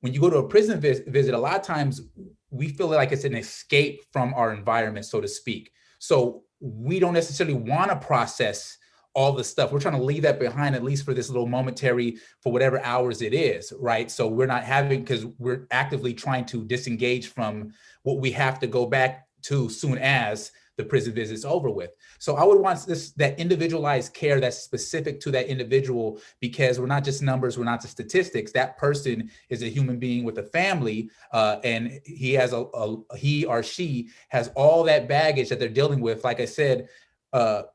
when you go to a prison visit, a lot of times we feel like it's an escape from our environment, so to speak. So we don't necessarily want to process all the stuff. We're trying to leave that behind, at least for this little momentary, for whatever hours it is, right? So we're not having, because we're actively trying to disengage from what we have to go back to soon as the prison visit is over with. So I would want that individualized care that's specific to that individual, because we're not just numbers, we're not just statistics. That person is a human being with a family, and he or she has all that baggage that they're dealing with. Like I said,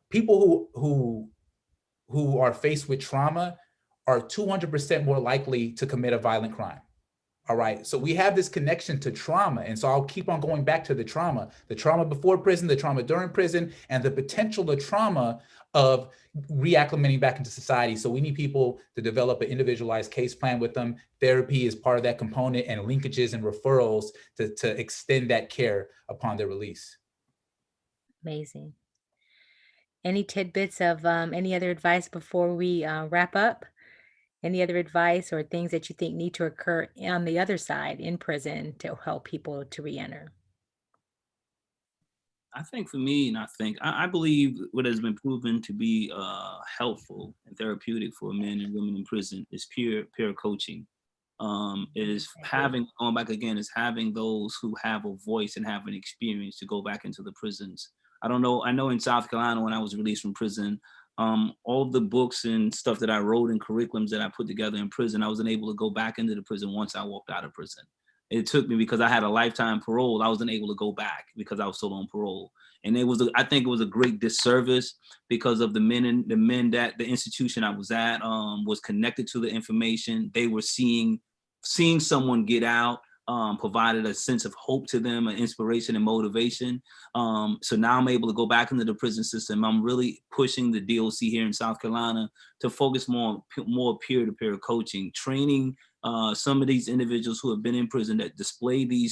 people who are faced with trauma are 200% more likely to commit a violent crime. All right. So we have this connection to trauma. And so I'll keep on going back to the trauma before prison, the trauma during prison, and the potential, the trauma of reacclimating back into society. So we need people to develop an individualized case plan with them. Therapy is part of that component, and linkages and referrals to extend that care upon their release. Amazing. Any tidbits of any other advice before we wrap up? Any other advice or things that you think need to occur on the other side in prison to help people to reenter? I think for me, and I believe what has been proven to be helpful and therapeutic for men and women in prison is peer coaching. Is having, going back again, is having those who have a voice and have an experience to go back into the prisons. I know in South Carolina, when I was released from prison, all of the books and stuff that I wrote and curriculums that I put together in prison, I wasn't able to go back into the prison once I walked out of prison. It took me, because I had a lifetime parole, I wasn't able to go back because I was still on parole. And I think it was a great disservice, because of the men that the institution I was at was connected to the information. They were seeing someone get out, provided a sense of hope to them, an inspiration and motivation. So now I'm able to go back into the prison system. I'm really pushing the DOC here in South Carolina to focus more peer-to-peer coaching, training some of these individuals who have been in prison that display the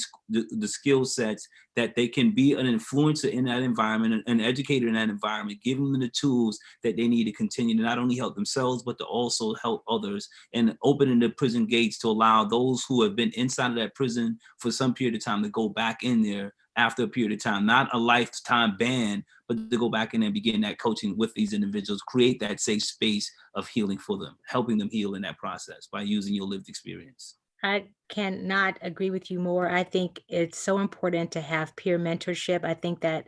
skill sets, that they can be an influencer in that environment, an educator in that environment, giving them the tools that they need to continue to not only help themselves, but to also help others, and opening the prison gates to allow those who have been inside of that prison for some period of time to go back in there after a period of time, not a lifetime ban, but to go back in and begin that coaching with these individuals, create that safe space of healing for them, helping them heal in that process by using your lived experience. I cannot agree with you more. I think it's so important to have peer mentorship. I think that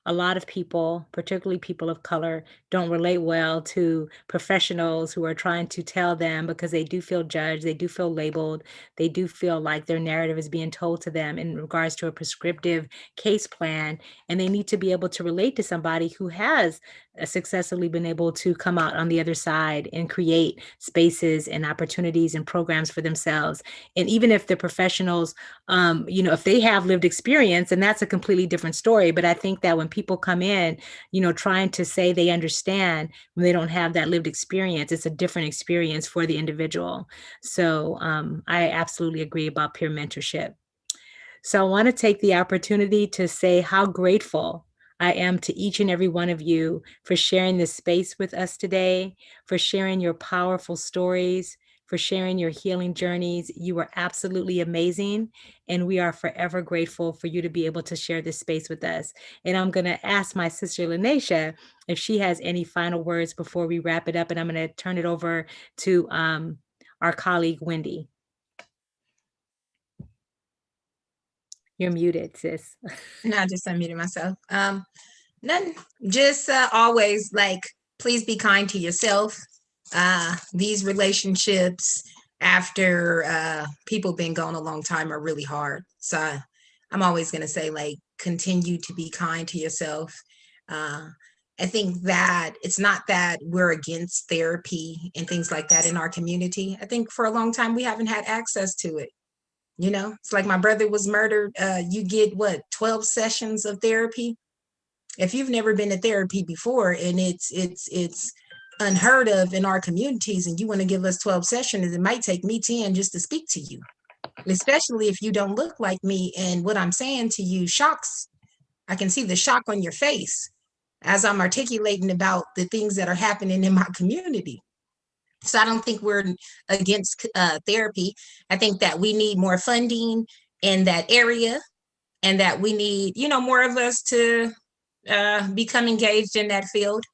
a lot of people, particularly people of color, don't relate well to professionals who are trying to tell them, because they do feel judged, they do feel labeled, they do feel like their narrative is being told to them in regards to a prescriptive case plan. And they need to be able to relate to somebody who has successfully been able to come out on the other side and create spaces and opportunities and programs for themselves. And even if the professionals, if they have lived experience, and that's a completely different story. But I think that when people come in, trying to say they understand when they don't have that lived experience, it's a different experience for the individual. So I absolutely agree about peer mentorship. So I want to take the opportunity to say how grateful I am to each and every one of you for sharing this space with us today, for sharing your powerful stories, for sharing your healing journeys. You are absolutely amazing, and we are forever grateful for you to be able to share this space with us. And I'm going to ask my sister Lanesha if she has any final words before we wrap it up, and I'm going to turn it over to our colleague Wendy. You're muted, sis. No, I just unmuted myself. Nothing. Just always, please be kind to yourself. These relationships after people been gone a long time are really hard. So I'm always going to say, continue to be kind to yourself. I think that it's not that we're against therapy and things like that in our community. I think for a long time we haven't had access to it. You know, it's like my brother was murdered. You get what, 12 sessions of therapy? If you've never been to therapy before and it's unheard of in our communities and you want to give us 12 sessions, it might take me 10 just to speak to you, especially if you don't look like me and what I'm saying to you shocks. I can see the shock on your face as I'm articulating about the things that are happening in my community. So I don't think we're against therapy. I think that we need more funding in that area, and that we need, you know, more of us to become engaged in that field.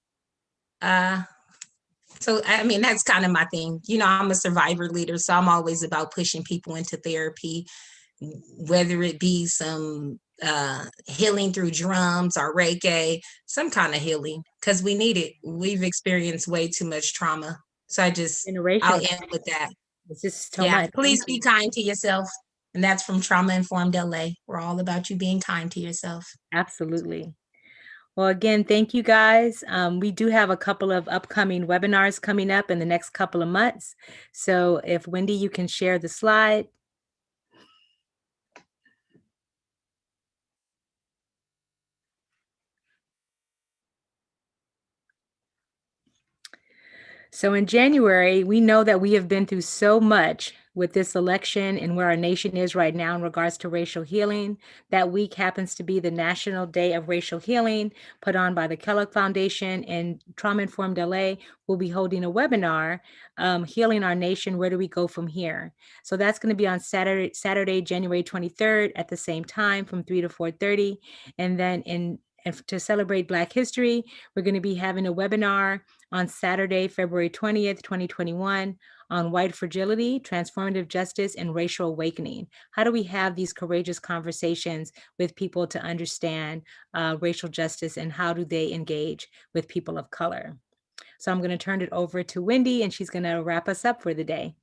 So, I mean, that's kind of my thing. You know, I'm a survivor leader, so I'm always about pushing people into therapy, whether it be some healing through drums or Reiki, some kind of healing, because we need it. We've experienced way too much trauma. So I'll end with that. It's just so Yeah, much. please be kind to yourself. And that's from Trauma Informed LA. We're all about you being kind to yourself. Absolutely. Well, again, thank you guys. We do have a couple of upcoming webinars coming up in the next couple of months. So if Wendy, you can share the slide. So in January, we know that we have been through so much with this election and where our nation is right now in regards to racial healing. That week happens to be the National Day of Racial Healing put on by the Kellogg Foundation, and Trauma Informed LA will be holding a webinar, Healing Our Nation, Where Do We Go From Here? So that's going to be on Saturday, January 23rd at the same time from 3 to 4:30. And then and to celebrate Black History, we're going to be having a webinar on Saturday, February 20th, 2021, on white fragility, transformative justice, and racial awakening. How do we have these courageous conversations with people to understand racial justice, and how do they engage with people of color? So I'm going to turn it over to Wendy, and she's going to wrap us up for the day.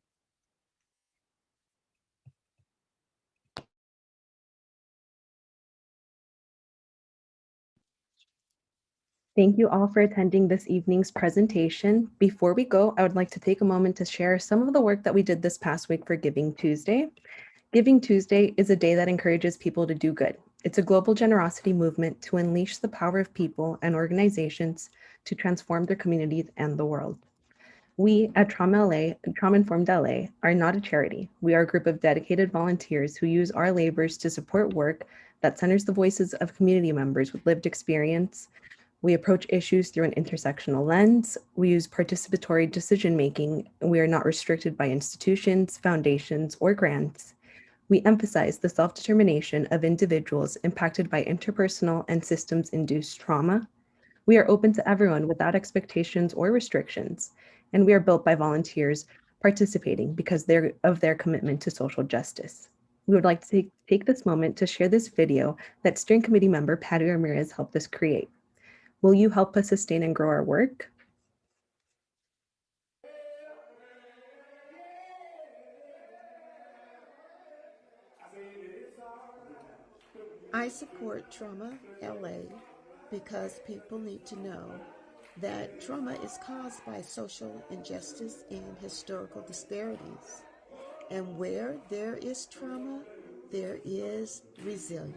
Thank you all for attending this evening's presentation. Before we go, I would like to take a moment to share some of the work that we did this past week for Giving Tuesday. Giving Tuesday is a day that encourages people to do good. It's a global generosity movement to unleash the power of people and organizations to transform their communities and the world. We at Trauma Informed LA are not a charity. We are a group of dedicated volunteers who use our labors to support work that centers the voices of community members with lived experience. We approach issues through an intersectional lens. We use participatory decision-making. We are not restricted by institutions, foundations, or grants. We emphasize the self-determination of individuals impacted by interpersonal and systems-induced trauma. We are open to everyone without expectations or restrictions, and we are built by volunteers participating because of their commitment to social justice. We would like to take this moment to share this video that Steering Committee member Patty Ramirez helped us create. Will you help us sustain and grow our work? I support Trauma LA because people need to know that trauma is caused by social injustice and historical disparities. And where there is trauma, there is resilience.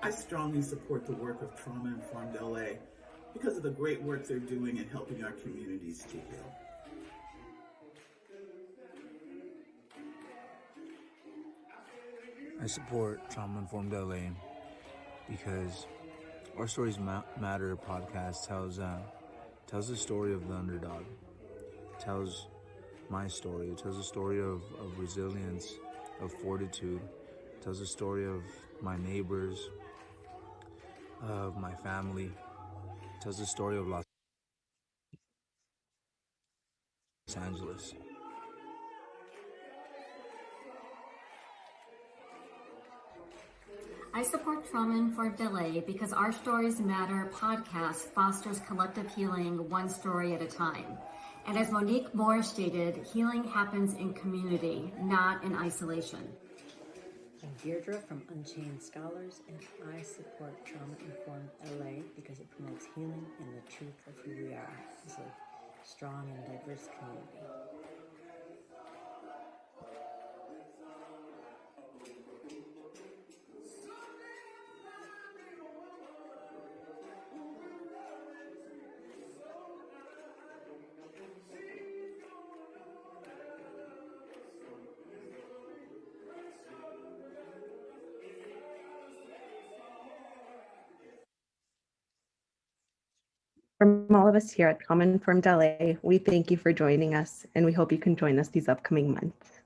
I strongly support the work of Trauma Informed LA because of the great work they're doing in helping our communities to heal. I support Trauma Informed LA because Our Stories Matter podcast tells the story of the underdog. It tells my story. It tells a story of resilience, of fortitude. It tells a story of my neighbors, of my family. It tells the story of Los Angeles. I support Trauma Informed LA because Our Stories Matter podcast fosters collective healing one story at a time. And as Monique Moore stated, healing happens in community, not in isolation. I'm Deirdre from Unchained Scholars, and I support Trauma Informed LA because it promotes healing and the truth of who we are as a strong and diverse community. From all of us here at Trauma Informed LA, we thank you for joining us, and we hope you can join us these upcoming months.